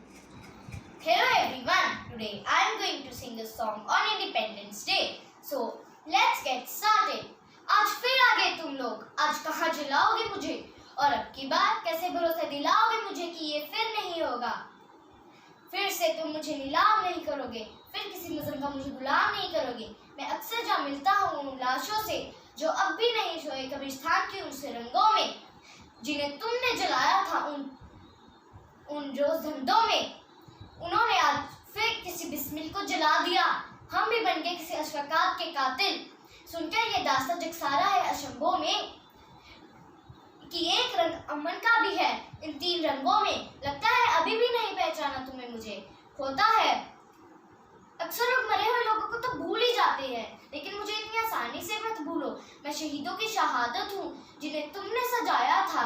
Hello everyone. Today I am going to sing a song on Independence Day. So let's get started. आज फिर आ गए तुम लोग, आज कहाँ जलाओगे मुझे और अब की बार कैसे भरोसा दिलाओगे मुझे कि ये फिर नहीं होगा। फिर से तुम मुझे नीलाम नहीं करोगे, फिर किसी नज़म का मुझे गुलाम नहीं करोगे। मैं अक्सर जा मिलता हूँ उन लाशों से जो अब भी नहीं सोए कब्रिस्तान के उन रंगों में, जिन्हें तुमने जलाया था उन रोज धंधों में। उन्होंने आज फिर किसी बिस्मिल को जला दिया, हम भी बन गए किसी अशफाकात के कातिल। सुनकर ये दास्तां जगसारा है अशंभों में कि एक रंग अमन का भी है इन 3 रंगों में। लगता है अभी भी नहीं पहचाना तुम्हें मुझे, होता है अक्सर लोग मरे हुए लोगों को तो भूल ही जाते हैं, लेकिन मुझे इतनी आसानी से मत भूलो। मैं शहीदों की शहादत हूँ जिन्हें तुमने सजाया था,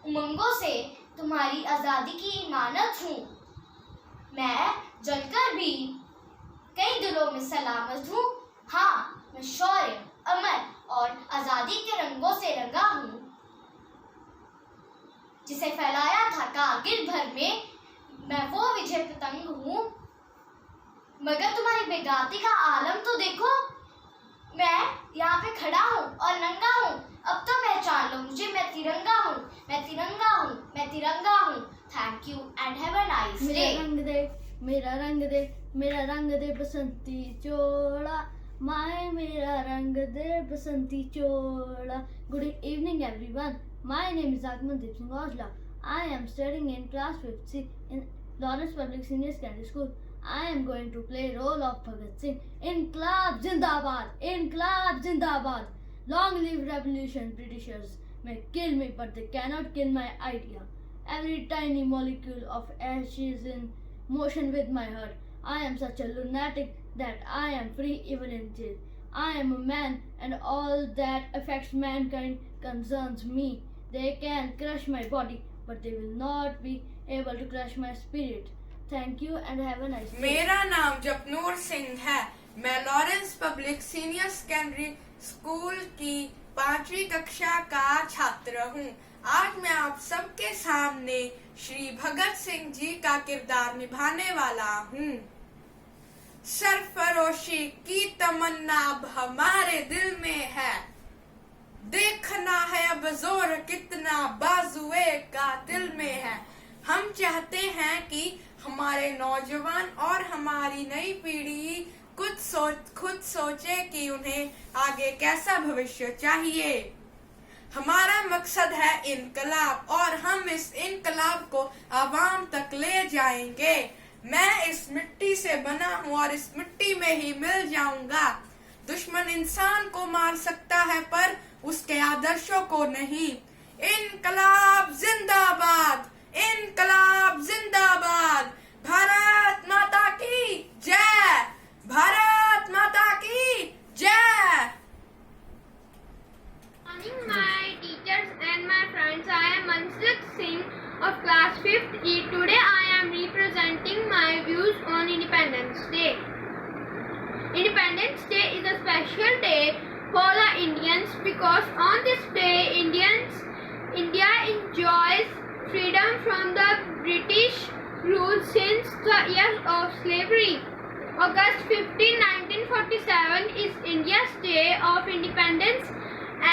उमंगों से तुम्हारी आज़ादी की इमानत हूँ। मैं जलकर भी कई दिलों में सलामत हूँ। हाँ, मैं शौर्य, अमर और आज़ादी के रंगों से रंगा हूँ, जिसे फैलाया था कारगिल भर में। मैं वो विजय पतंग हूँ, मगर तुम्हारी बेगाती का आलम तो देखो। मैं यहाँ पे खड़ा हूँ और नंगा हूँ, अब तो पहचान लो मुझे, मैं तिरंगा हूँ, मैं तिरंगा हूँ, मैं तिरंगा हूँ। Thank you and have a nice day. मेरा रंग दे, मेरा रंग दे, मेरा रंग दे बसंती चोड़ा, माए मेरा रंग दे बसंती चोड़ा। Good evening everyone. My name is Agmandeep Singh Aujla. I am studying in class 5th in Lawrence Public Senior Secondary School. I am going to play role of Bhagat Singh. Inqilab Zindabad, Inqilab Zindabad. Long live revolution. Britishers may kill me, but they cannot kill my idea. Every tiny molecule of ash is in motion with my heart. I am such a lunatic that I am free even in jail. I am a man, and all that affects mankind concerns me. They can crush my body, but they will not be able to crush my spirit. Thank you and have a nice day. मेरा नाम जपनूर सिंह है। मैं Lawrence public senior secondary school की 5वीं कक्षा का छात्र हूँ। आज मैं आप सबके सामने श्री भगत सिंह जी का किरदार निभाने वाला हूँ। सरफरोशी की तमन्ना अब हमारे दिल में है, देखना है अब जोर कितना बाजुए का दिल में है। हम चाहते हैं कि हमारे नौजवान और हमारी नई पीढ़ी खुद सोचे कि उन्हें आगे कैसा भविष्य चाहिए। हमारा मकसद है इनकलाब और हम इस इनकलाब को आवाम तक ले जाएंगे। मैं इस मिट्टी से बना हूँ और इस मिट्टी में ही मिल जाऊंगा। दुश्मन इंसान को मार सकता है पर उसके आदर्शों को नहीं। इनकलाब जिंदाबाद, इनकलाब जिंदाबाद। भारत माता की जय, भारत माता की जय। Morning, my teachers and my friends. I am Mansukh Singh of class 5th E. Today I am representing my views on Independence Day. Independence Day is a special day for the Indians because on this day India enjoys freedom from the British rule since the years of slavery. August 15, 1947 is India's Day of Independence,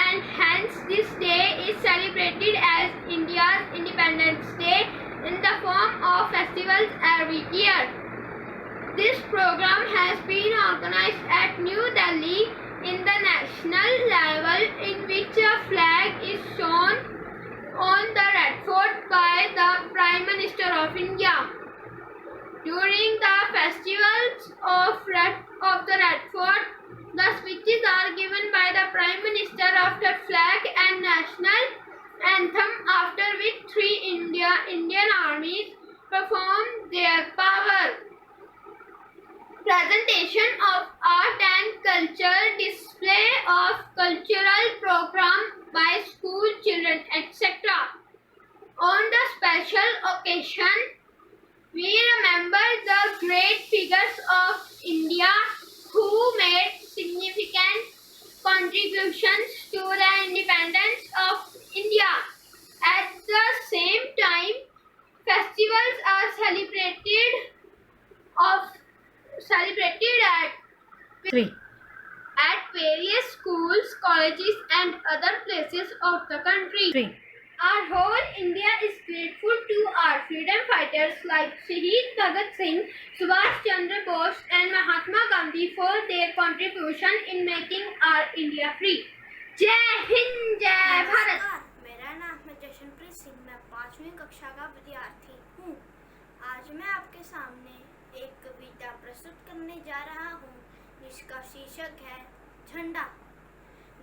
and hence this day is celebrated as India's Independence Day in the form of festivals every year. This program has been organized at New Delhi in the national level, in which a flag is shown on the Red Fort by the Prime Minister of India. During the festivals of the Red Fort, the speeches are given by the Prime Minister after flag and national anthem, after which three Indian armies perform their power. Presentation of art and culture, display of cultural program by school children, etc. On the special occasion, we remember the great figures of India who made significant contributions to the independence of India. At the same time, festivals are celebrated at various schools, colleges and other places of the country. Our whole India is grateful to our freedom fighters like Shaheed Bhagat Singh, Subhash Chandra Bose and Mahatma Gandhi for their contribution in making our India free. जय हिंद, जय भारत। मेरा नाम है जशनप्रीत सिंह। मैं 5वीं कक्षा का विद्यार्थी हूँ। आज मैं आपके सामने एक कविता प्रस्तुत करने जा रहा हूँ जिसका शीर्षक है झंडा।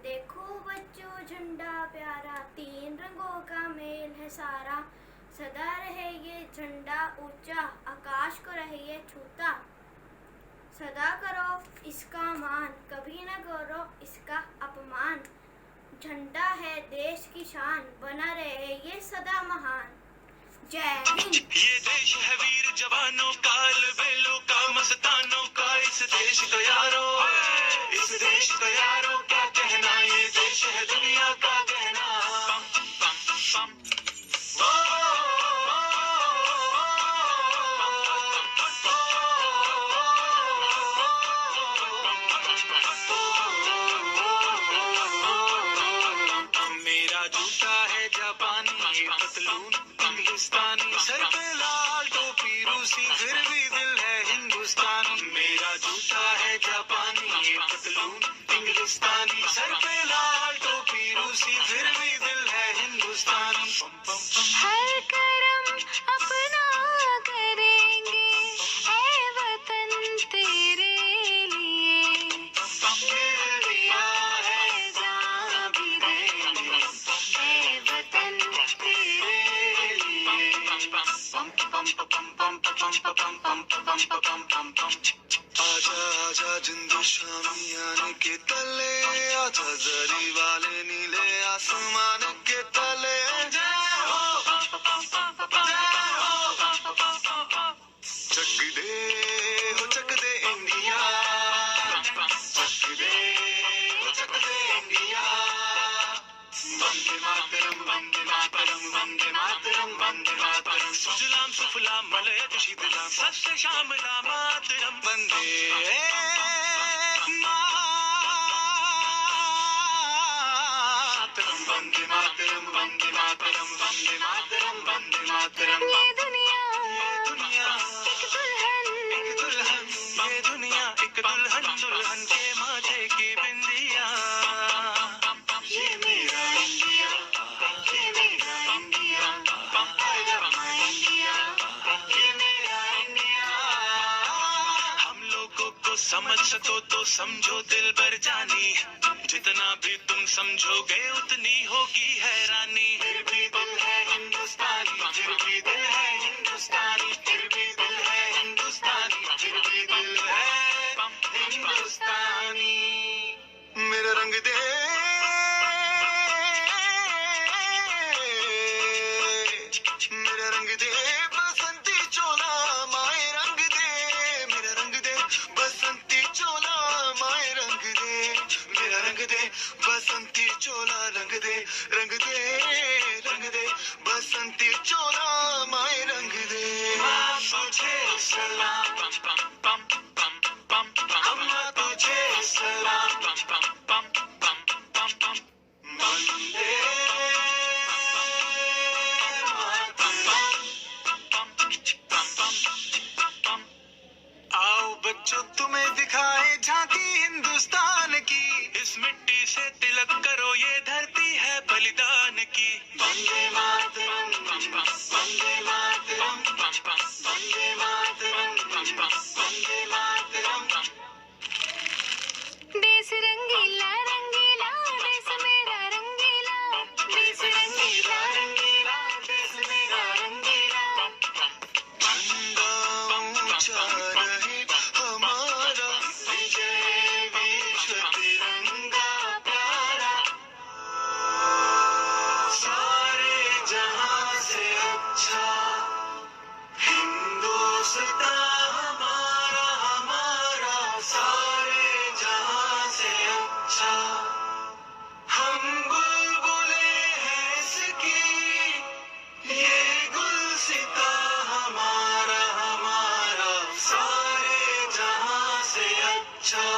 देखो बच्चों झंडा प्यारा, 3 रंगों का मेल है सारा। सदा रहे ये झंडा ऊंचा, आकाश को रहे ये छूता। सदा करो इसका मान, कभी न करो इसका अपमान। झंडा है देश की शान, बना रहे ये सदा महान। जय हिंद। ये देश है वीर जवानों का, अलबेलों का, मस्तानों का। इस देश का यारो, इस देश का यारो क्या कहना। ये देश है दुनिया का कहना। मेरा जूता है जापानी, पतलून इंग्लिस्तानी, सर पे लाल टोपी रूसी, फिर भी दिल है हिंदुस्तानी। मेरा जूता है जापानी, पतलून इंग्लिस्तानी, सर पे लाल टोपी रूसी, फिर भी दिल है हिंदुस्तानी। हर करम अपना करेंगे ऐ वतन तेरे लिए, दिया है जान भी देंगे ऐ वतन तेरे लिए। आजा आजा जिंदू शामी आने के तले, आजा जरी वाले नीले आसमान के तले। चक दे इंडिया, चक दे इंडिया। वंदे मातरम, वंदे मातरम, वंदे मातरम, वंदे मातरम। सुजलाम सुफलाम मलयज शीतलाम, सस्य श्यामलाम मातरम। वंदे मातरम, वंदे मातरम, वंदे मातरम, वंदे मातरम, वंदे मातरम। ये दुनिया एक दुल्हन, ये दुनिया एक दुल्हन, दुल्हन के माथे की बिंदिया। ये मेरा इंडिया, ये मेरा India, I love my India, ये मेरा इंडिया। हम लोगों को समझ सको तो तो समझो दिल भर जानी, जितना भी तुम समझोगे उतनी होगी हैरानी। फिर भी दिल है हिंदुस्तानी, फिर भी दिल है हिंदुस्तानी, फिर भी दिल है हिंदुस्तानी, फिर भी दिल है हिंदुस्तानी। मेरा रंग दे मेरा रंग दे बसंती चोला माए रंग दे, मेरा रंग दे बसंती चोला माए रंग दे, मेरा रंग दे बसंती चोला रंग दे, रंग दे रंग दे बसंती चोला माए रंग दे। तुझे सलाम पम पम पम पम पम, अम्मा तुझे सलाम पम पम पम पम पम, वंदे आओ बच्चों तुम्हें दिखाए झांकी हिंदुस्तान की, इस मिट्टी से तिलक करो ये धरती है बलिदान की। वंदे मातरम वंदे मातरम वंदे मातरम वंदे मातरम। देश रंगीला रंगीला देश मेरा रंगीला, देश रंगीला रंगीला देश मेरा रंगीला। झंडा ऊंचा रहे हमारा, विजय विश्व तिरंगा प्यारा, सारे जहां से अच्छा हिंदुस्तान हमारा हमारा, सारे जहां से अच्छा हम बुलबुले हैं इसकी, ये गुलसिता हमारा हमारा, सारे जहां से अच्छा।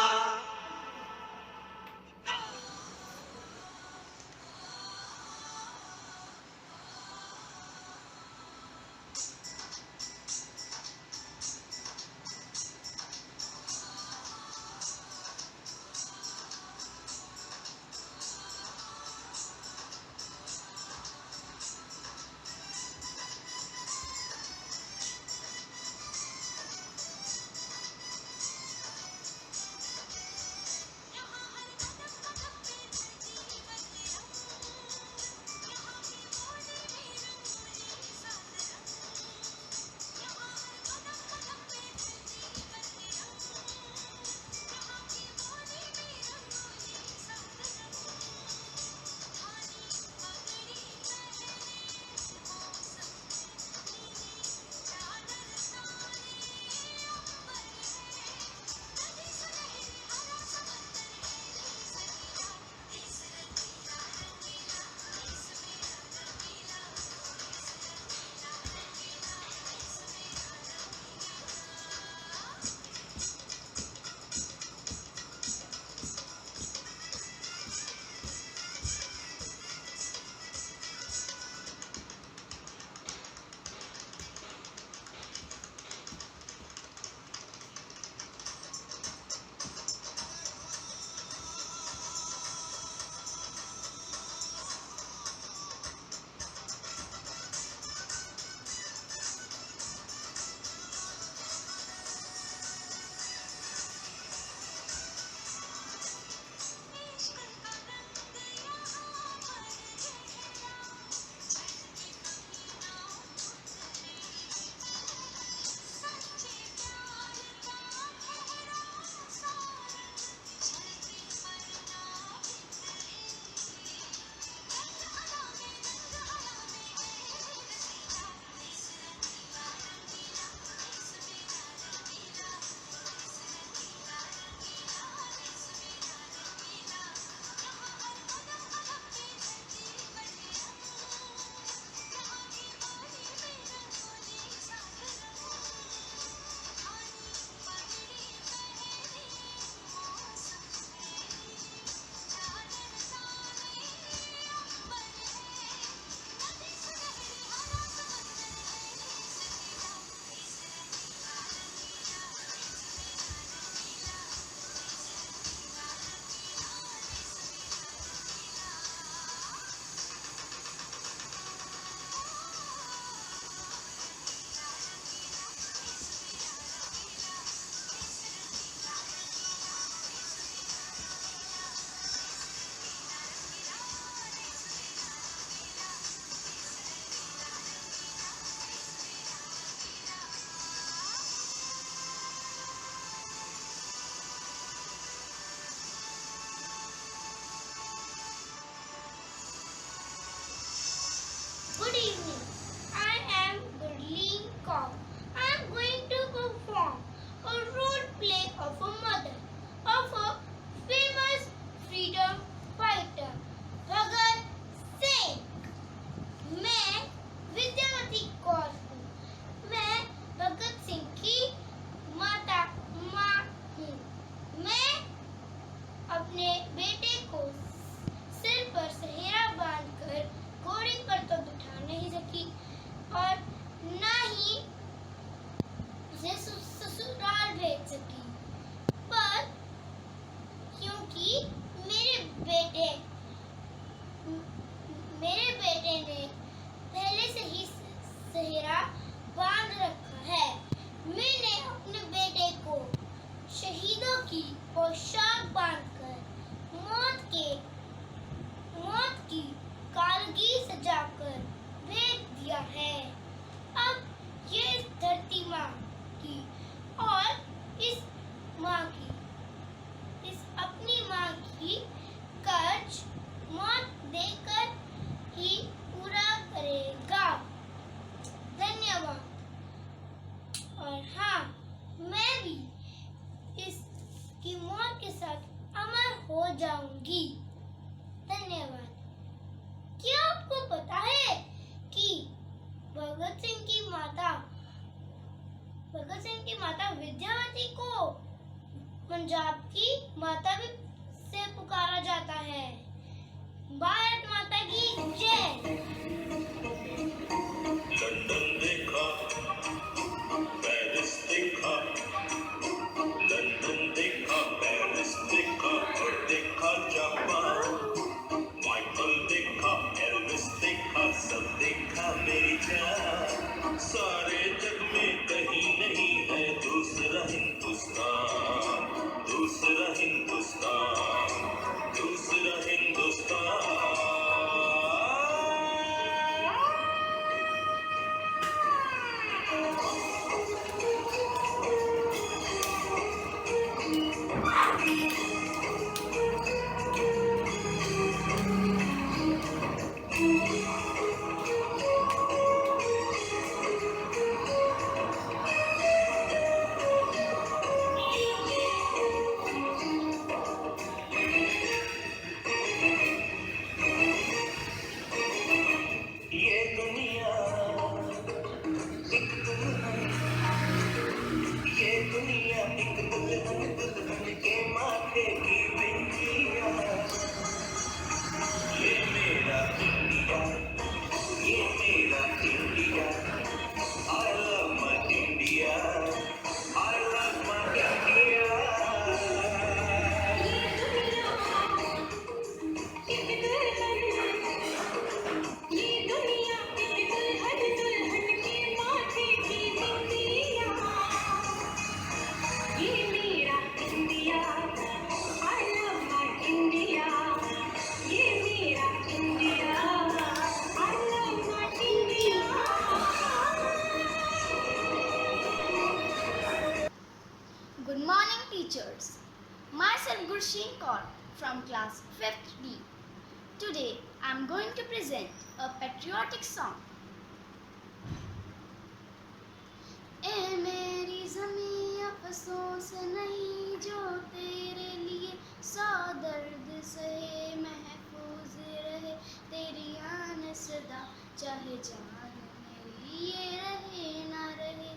हो जाऊंगी। धन्यवाद। क्या आपको पता है कि भगत सिंह की माता विद्यावती को पंजाब की माता भी से पुकारा जाता है। भारत माता की जय। लंदन देखा, पेरिस देखा, लंदन देखा, पेरिस देखा और देखा जापान। माइकल देखा, एल्विस देखा, सब देखा मेरी जान। सारे जग में कहीं नहीं है दूसरा हिंदुस्तान, दूसरा हिंदुस्तान, दूसरा हिंदुस्तान। ये दुनिया एक दुल्हन, ये दुनिया एक दुल्हन, दुल्हन के माथे की बिंदिया। ये मेरा इंडिया, ये मेरा India. I love my India, I love my India। Good morning, teachers. Myself Gursheen Kaur from class 5th D. Today I am going to present a patriotic song. ए मेरी ज़मीं अफसोस नहीं जो तेरे लिए 100 दर्द सहे, महफूज रहे तेरी आन सदा, चाहे जान मेरी ये रहे ना रहे।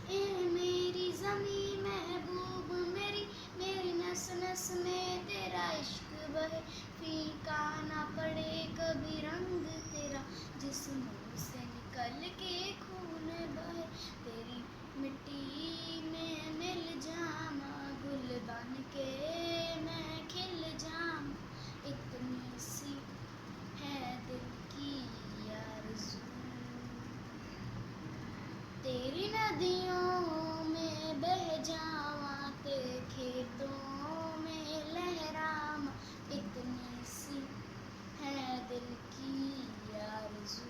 ए मेरी ज़मीं महबूब मेरी, मेरी नस नस में तेरा इश्क बहे, फीका ना पड़े कभी रंग तेरा, जिस्मों से निकल के खून बहे। तेरी मिट्टी में मिल जामा, गुल बन के मैं खिल जामा, इतनी सी है दिल की आरज़ू। तेरी नदियों में बह जावा, तेरे खेतों में लहरामा, इतनी सी है दिल की आरज़ू।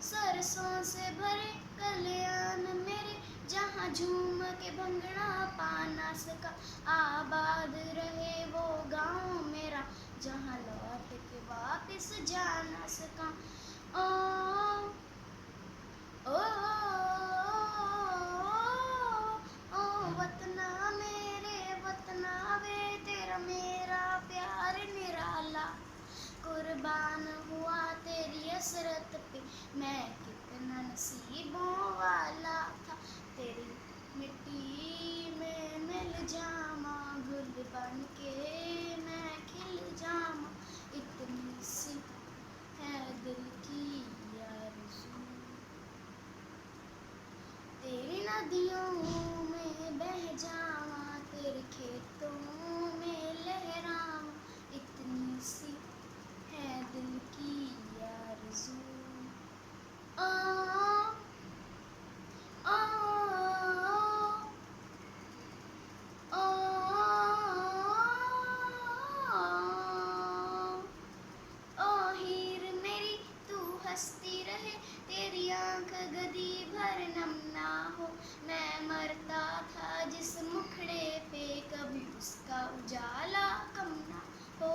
सरसों से भरे कल्याण मेरे, जहाँ झूम के भंगड़ा पा ना सका, आबाद रहे वो गाँव मेरा, जहाँ लौट के वापस जा ना सका। ओ ओ ओ वतना मेरे वतना वे, तेरा मेरा प्यार निराला, कुर्बान हुआ तेरी हसरत पे, मैं कितना नसीबों वाला था। तेरी मिट्टी में मिल जामा, गुल बन के मैं खिल जामा, इतनी सी है दिल की आरज़ू। तेरी नदियों में बह जावा, तेरे खेतों में लहरावा, इतनी सी है दिल की आरज़ू। ओ ओ उजाला कम ना हो।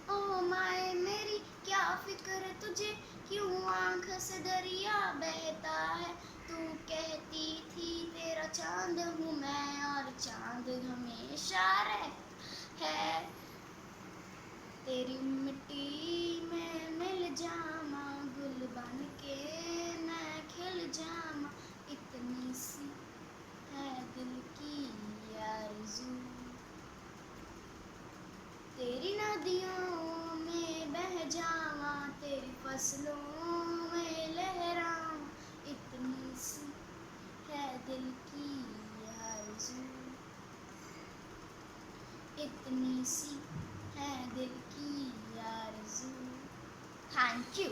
ओ माए मेरी क्या फिक्र तुझे, क्यों आँख से दरिया बहता है। तू कहती थी तेरा चांद हूँ मैं, और चांद हमेशा रहता है। तेरी मिट्टी में मिल जामा, गुल बन के मैं खिल जामा, इतनी सी है दिल की आरज़ू। तेरी नदियों में बह जावा, तेरी फसलों में लहराऊं, इतनी सी है दिल की आरज़ू, इतनी सी है दिल की आरज़ू। Thank you.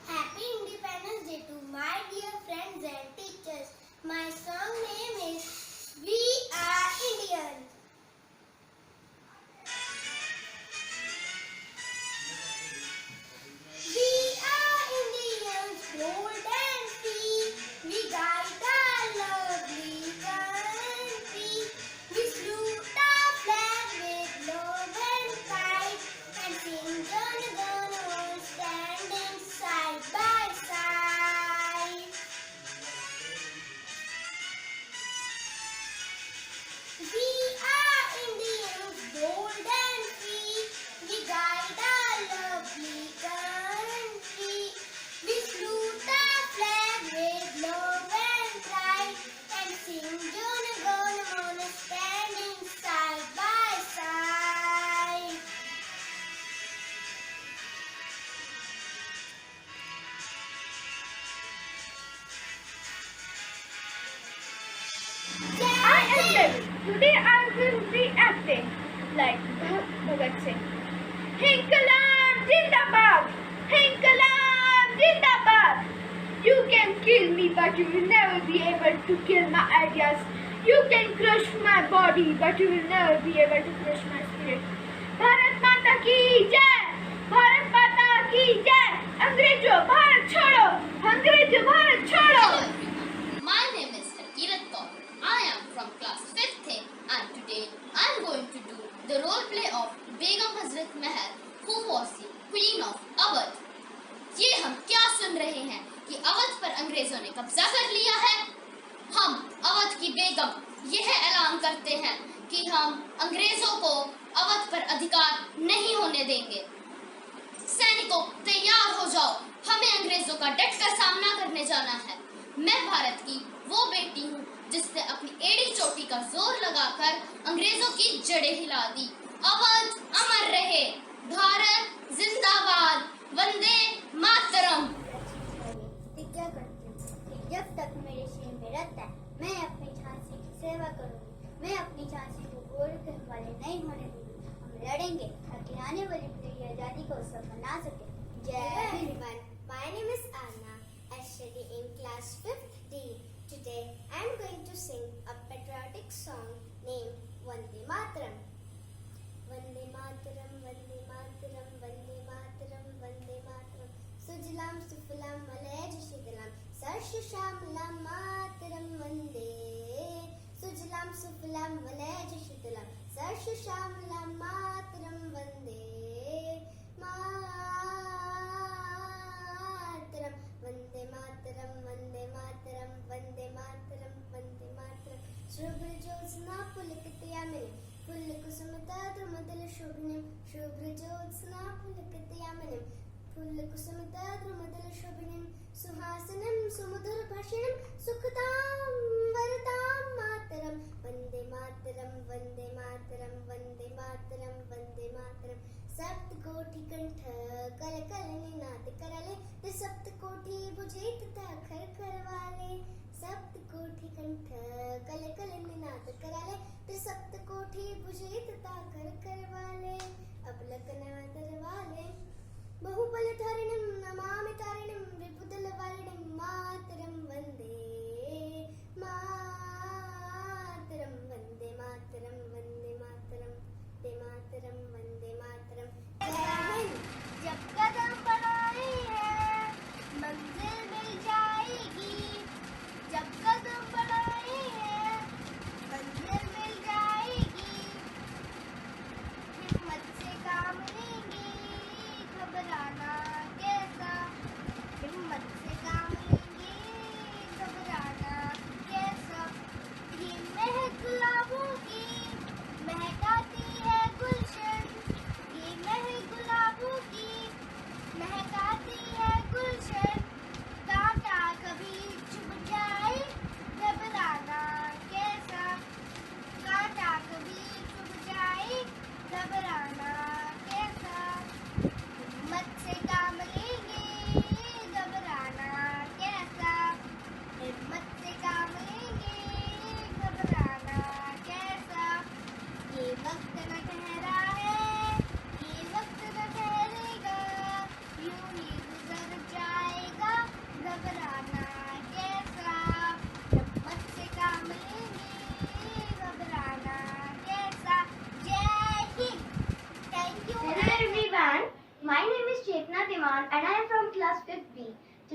Happy Independence Day to my dear friends and teachers. My song name is We Are Indian. We are Indians, bold and free. We guide our lovely country. We salute our flag with love and pride, and sing Jan Gan Man, standing side by side. We are Indians, bold and free. We guide our lovely country. We salute our flag with love and pride, and sing Jan Gan Man, standing side by side. I am David. Today I will be acting like Bhagat Singh. Hinkalam Zindabad! Hinkalam Zindabad! You can kill me, but you will never be able to kill my ideas. You can crush my body, but you will never be able to crush my spirit. Bharat माता की जय! भारत माता की जय! अंग्रेजों भारत छोड़ो! अंग्रेजों भारत छोड़ो! My name is Harkirat Kaur. I am from class 5th A, and today I am going to do the role play of Begum Hazrat Mahal, who was the Queen of Awadh. ये हम क्या सुन रहे हैं कि अवध पर अंग्रेजों ने कब्जा कर लिया है। हम अवध की बेगम यह ऐलान करते हैं कि हम अंग्रेजों को अवध पर अधिकार नहीं होने देंगे। सैनिकों तैयार हो जाओ, हमें अंग्रेजों का डटकर सामना करने जाना है। मैं भारत की वो बेटी हूँ जिसने अपनी एड़ी चोटी का जोर लगाकर अंग्रेजों की जड़ें हिला दी। अवध अमर रहे, भारत जिंदाबाद, वंदे मातरम। प्रतिज्ञा करती हूँ कि जब तक मेरे शरीर में रक्त है, मैं अपनी झांसी की सेवा करूँगी। मैं अपनी झांसी को गोरखने वाले नहीं होने दूंगी। हम लड़ेंगे ताकि आने वाली पीढ़ी आजादी को सब मना सके। जय Hind. My name is Anna. I study in class 5th D. Today I am going to sing a patriotic song named Vande Mataram. Vande Mataram, Vande Mataram, Vande Mataram, Vande Mataram. Sujalam Sufalam Malaj Shidalam Sarsha Shamalam Mataram Vande. Sujalam Sufalam Malaj Shidalam Sarsha Shamalam Mataram Vande. Vande Mataram, Vande Mataram, Vande Mataram, Vande Mataram. Shubhra Jyotsna Pulikatayamini, Pullakusumitadrumadala Shubhanim, Shubhra Jyotsna Pulikatayamini, Pullakusumitadrumadala Shubhanim, Suhasanam Sumudhara Bhashanam, Sukhatam Varatam Mataram, Vande Mataram, Vande Mataram, Vande Mataram, Vande Mataram. सप्त कोटि कंठ कल कल निनाद कराले, ते सप्त कोटि बुझे तथा खर खर वाले। सप्त कोटि कंठ कल कल निनाद कराले, ते सप्त कोटि बुझे तथा खर खर वाले। अब लखनादर वाले बहुबल धारिणम नमामि तारिणम विपुदल वारिणम मातरम वंदे मातरम। वंदे मातरम, वंदे मातरम, वंदे मातरम, वंदे मातरम। जब कदम बढ़ाए हैं मंजिल मिल जाएगी,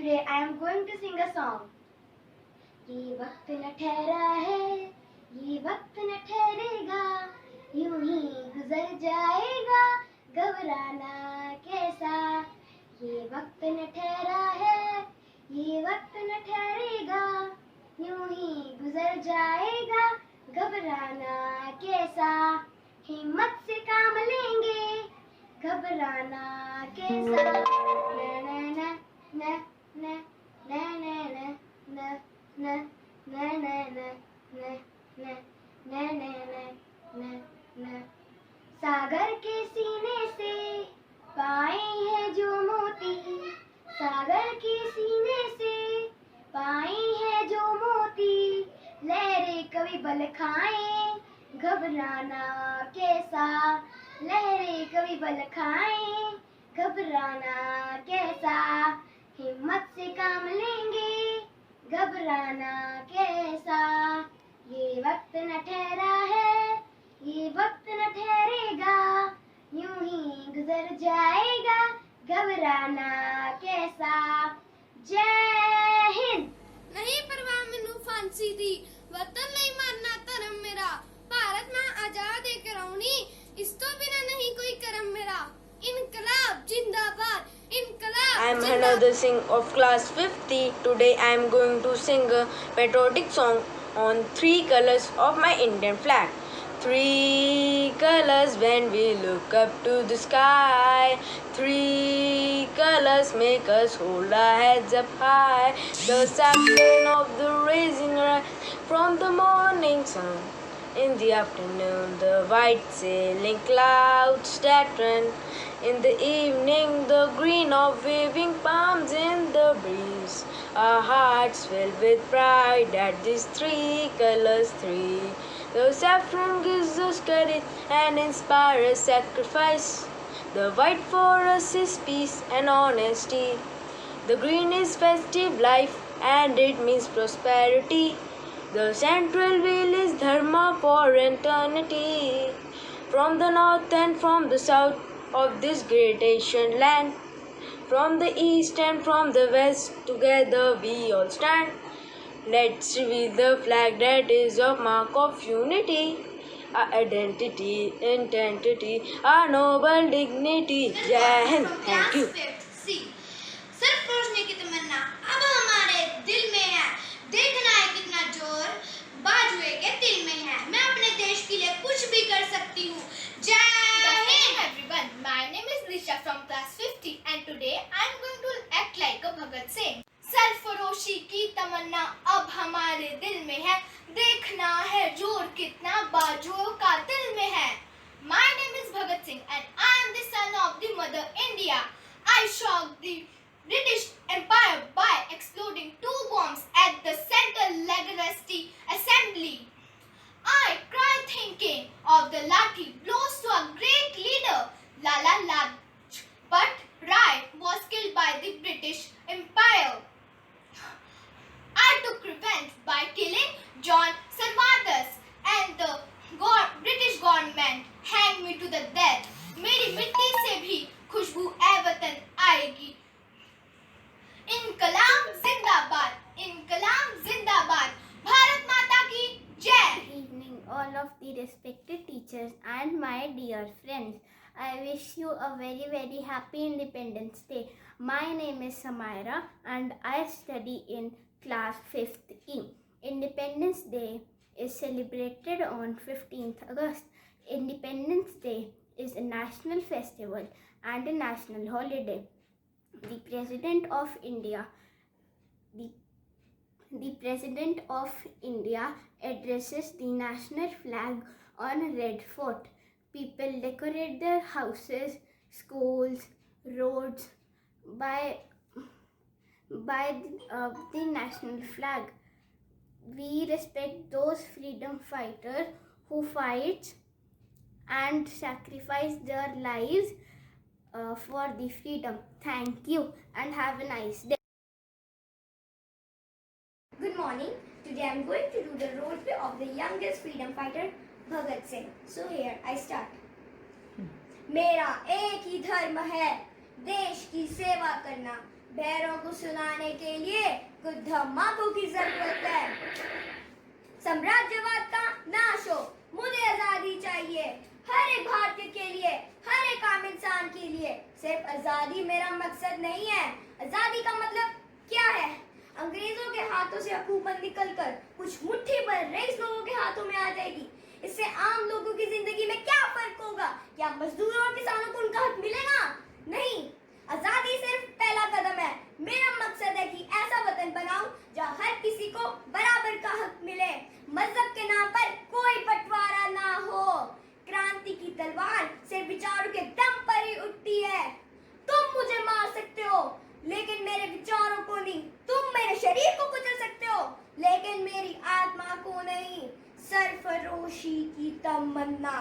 Today I am going to sing a song. ये वक्त न ठहरा है, ये वक्त न ठहरेगा, यूं ही गुजर जाएगा, घबराना कैसा. ये वक्त न ठहरा है, ये वक्त न ठहरेगा, यूं ही गुजर जाएगा, घबराना कैसा. हिम्मत से काम लेंगे, घबराना कैसा. न न न न न न न न न न न न न न न न न. सागर के सीने से पाए हैं जो मोती, सागर के सीने से पाए हैं जो मोती, लहरें कभी बल खाएं, घबराना कैसा. लहरें कभी बल खाएं, घबराना कैसा. हिम्मत से काम लेंगे, घबराना कैसा. ये वक्त न ठहरा है, ये वक्त न ठहरेगा, यूं ही गुजर जाएगा, घबराना कैसा. जय हिंद. नहीं परवाह मैनू फांसी दी, वतन नहीं मारना धर्म मेरा, भारत मां आजाद एक रौनी, इस तो बिना नहीं कोई करम मेरा. इनकलाब जिंदाबाद, इनकलाब. I am Hanaudar Singh of class 5th. Today I am going to sing a patriotic song on 3 colors of my Indian flag. 3 colors when we look up to the sky, 3 colors make us hold our heads up high. The saffron of the rising rise from the morning sun, in the afternoon the white sailing clouds that run, in the evening the green of waving palms in the breeze. Our hearts filled with pride at these 3 colors, 3. The saffron gives us courage and inspires sacrifice. The white for us is peace and honesty. The green is festive life and it means prosperity. The central wheel is dharma for eternity. From the north and from the south of this great Asian land, from the east and from the west, together we all stand. Let's reveal the flag that is of mark of unity, our identity, identity, our noble dignity. Jai Hind. Thank you. सिर्फ रोशनी की तमन्ना अब हमारे दिल में है, देखना है कितना जोर बाजुए के तिल में है. मैं अपने देश के लिए कुछ भी कर सकती हूँ. जय Hind everyone. My name is Nisha from class 50 and today I am going to act like a Bhagat Singh. सरफरोशी की तमन्ना अब हमारे दिल में है, देखना है जोर कितना बाजुओं का दिल में है. My name is Bhagat Singh and I am the son of the mother India. I shocked the British Empire by exploding 2 bombs at the Central Legislative Assembly. I cried thinking of the lathi blows to a great leader, Lala Lajpat Rai was killed by the British Empire. I took revenge by killing John Sarvadas and the British government hanged me to the death. मेरी मिट्टी से भी खुशबू ए वतन आएगी. इनकलाब जिंदाबाद, इनकलाब जिंदाबाद, भारत माता की जय. Good evening, all of the respected teachers and my dear friends. I wish you a very, very happy Independence Day. My name is Samaira and I study in class 5th E. Independence Day is celebrated on 15th August. Independence Day is a national festival and a national holiday. The President of India, the President of India addresses the national flag on a red fort. People decorate their houses, schools, roads by the national flag. We respect those freedom fighters who fight and sacrifice their lives for the freedom. Thank you and have a nice day. Good morning. Today I am going to do the role play of the youngest freedom fighter, Bhagat Singh. So here I start. मेरा एक ही धर्म है, देश की सेवा करना, बैरों को सुनाने के लिए कुछ धमाकों की जरूरत है। साम्राज्यवाद का नाश हो, मुझे आजादी चाहिए, हर एक भारतीय के लिए, हर एक आम इंसान के लिए। सिर्फ आजादी मेरा मकसद नहीं है। आजादी का मतलब क्या है? अंग्रेजों के हाथों से हुकूमत निकलकर कुछ मुट्ठी भर रईस लोगों के हाथों में आ जाएगी। इससे आम लोगों की जिंदगी में क्या फर्क होगा? क्या मजदूरों और किसानों को उनका हक मिलेगा? नहीं, आजादी सिर्फ पहला कदम है। मेरा मकसद है कि ऐसा वतन बनाऊं जहां हर किसी को बराबर का हक मिले, मजहब के नाम पर कोई बंटवारा ना हो। क्रांति की तलवार सिर्फ विचारों के दम पर ही उठती है। तुम मुझे मार सकते हो, लेकिन मेरे विचारों को नहीं। तुम मेरे शरीर को कुचल सकते हो, लेकिन मेरी आत्मा को नहीं। सरफरोशी की तमन्ना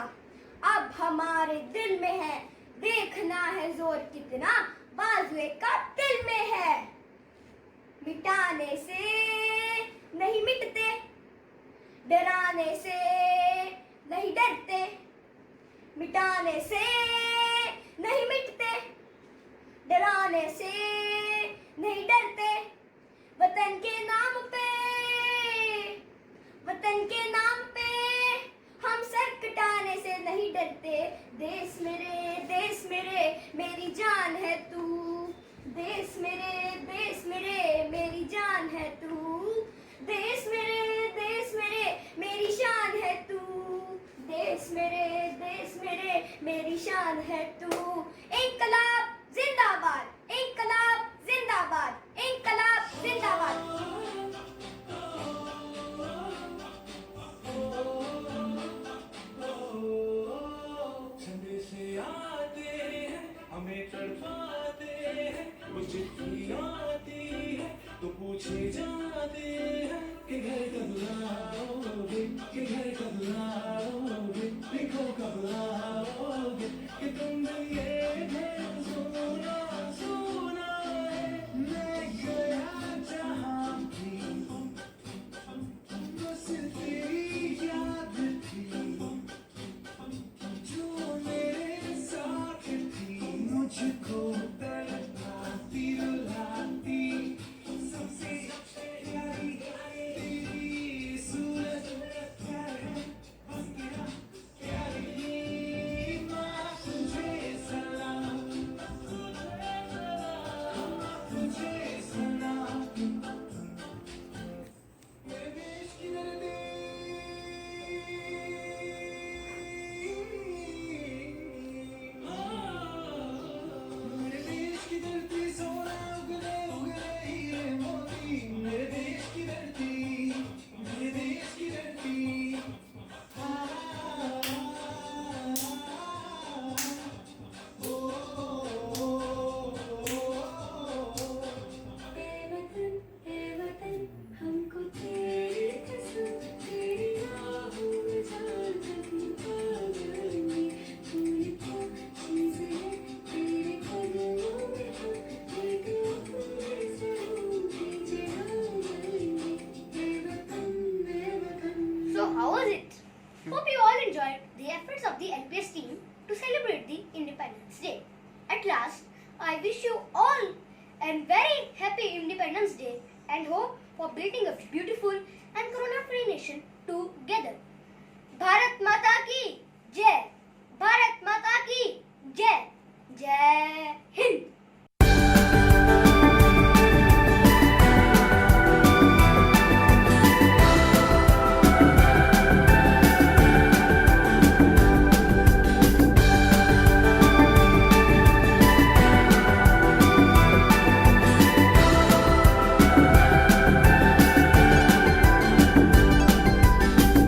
अब हमारे दिल में है, देखना है जोर कितना बाजुए का दिल में है। मिटाने से नहीं मिटते, डराने से नहीं डरते, मिटाने से नहीं मिटते, डराने से नहीं डरते। वतन के नाम पे, वतन के नाम पे हम सर कटाने से नहीं डरते। देश मेरे मेरी जान है तू। देश मेरे मेरी जान है तू। देश मेरे मेरी शान है तू। देश मेरे मेरी शान है तू। इंकलाब जिंदाबाद, इंकलाब जिंदाबाद, इंकलाब जिंदाबाद। हमें तड़पाते हैं, वो चिट्ठी आती है तो पूछे जाते हैं कि घर कब लाओगे, कि घर कब लाओगे, लिखो कब लाओगे कि तुम ये घर सोना सोना है। मैं गया जहाँ भी बस तेरी याद थी, जो मेरे साथ थी। मुझको तड़पाती रुलाती, सबसे प्यारी तेरी सूरत प्यारी माँ तुझे सलाम, तुझे सलाम। मेरे देश की धरती, मेरे देश की धरती सोना उगले उगले हीरे मोती। मेरे देश की धरती, मेरे देश की धरती। हमको तेरी कसम, तेरी राहों में जान तक पागलनी। कोई तो चीज़ है तेरे कदमों में, हम एक अपने सरों की जगह बेवतन। So how was it? Hope you all enjoyed the efforts of the LPS team to celebrate the Independence Day. At last, I wish you all a very happy Independence Day and hope for building a beautiful and corona-free nation together. Bharat माता की जय, भारत माता की जय, जय हिंद।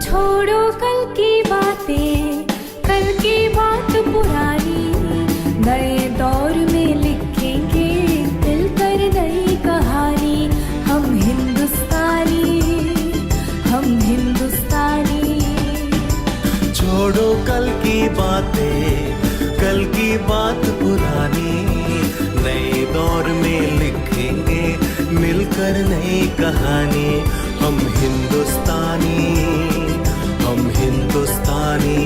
छोड़ो कल की बातें, कल की बात पुरानी। नए दौर में लिखेंगे मिलकर नई कहानी। हम हिंदुस्तानी, हम हिंदुस्तानी। छोड़ो कल की बातें, कल की बात पुरानी। नए दौर में लिखेंगे मिलकर नई कहानी। हम हिंदुस्तानी, हम हिंदुस्तानी,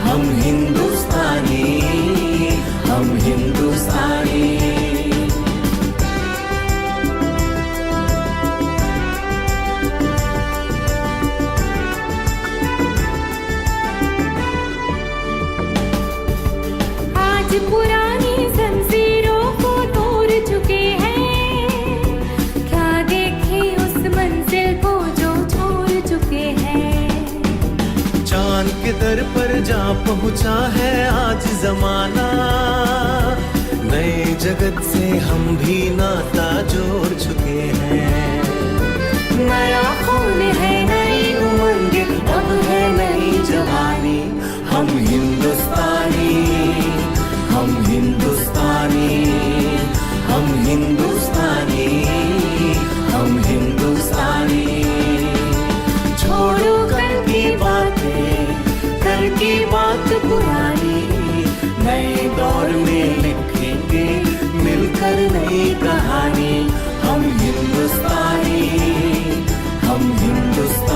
हम हिंदुस्तानी, हम हिंदुस्तानी। जा पहुंचा है आज जमाना, नए जगत से हम भी नाता जोड़ चुके हैं। नया खून है, नई उमंग, अब है नई जवानी। हम हिंदुस्तानी, हम हिंदुस्तानी, हम हिंदुस्तानी, हम हिंदुस्तानी। छोड़ो कल की बातें, कल की बात पुरानी, नए दौर में लिखेंगे मिलकर नई कहानी। हम हिंदुस्तानी, हम हिंदुस्तानी।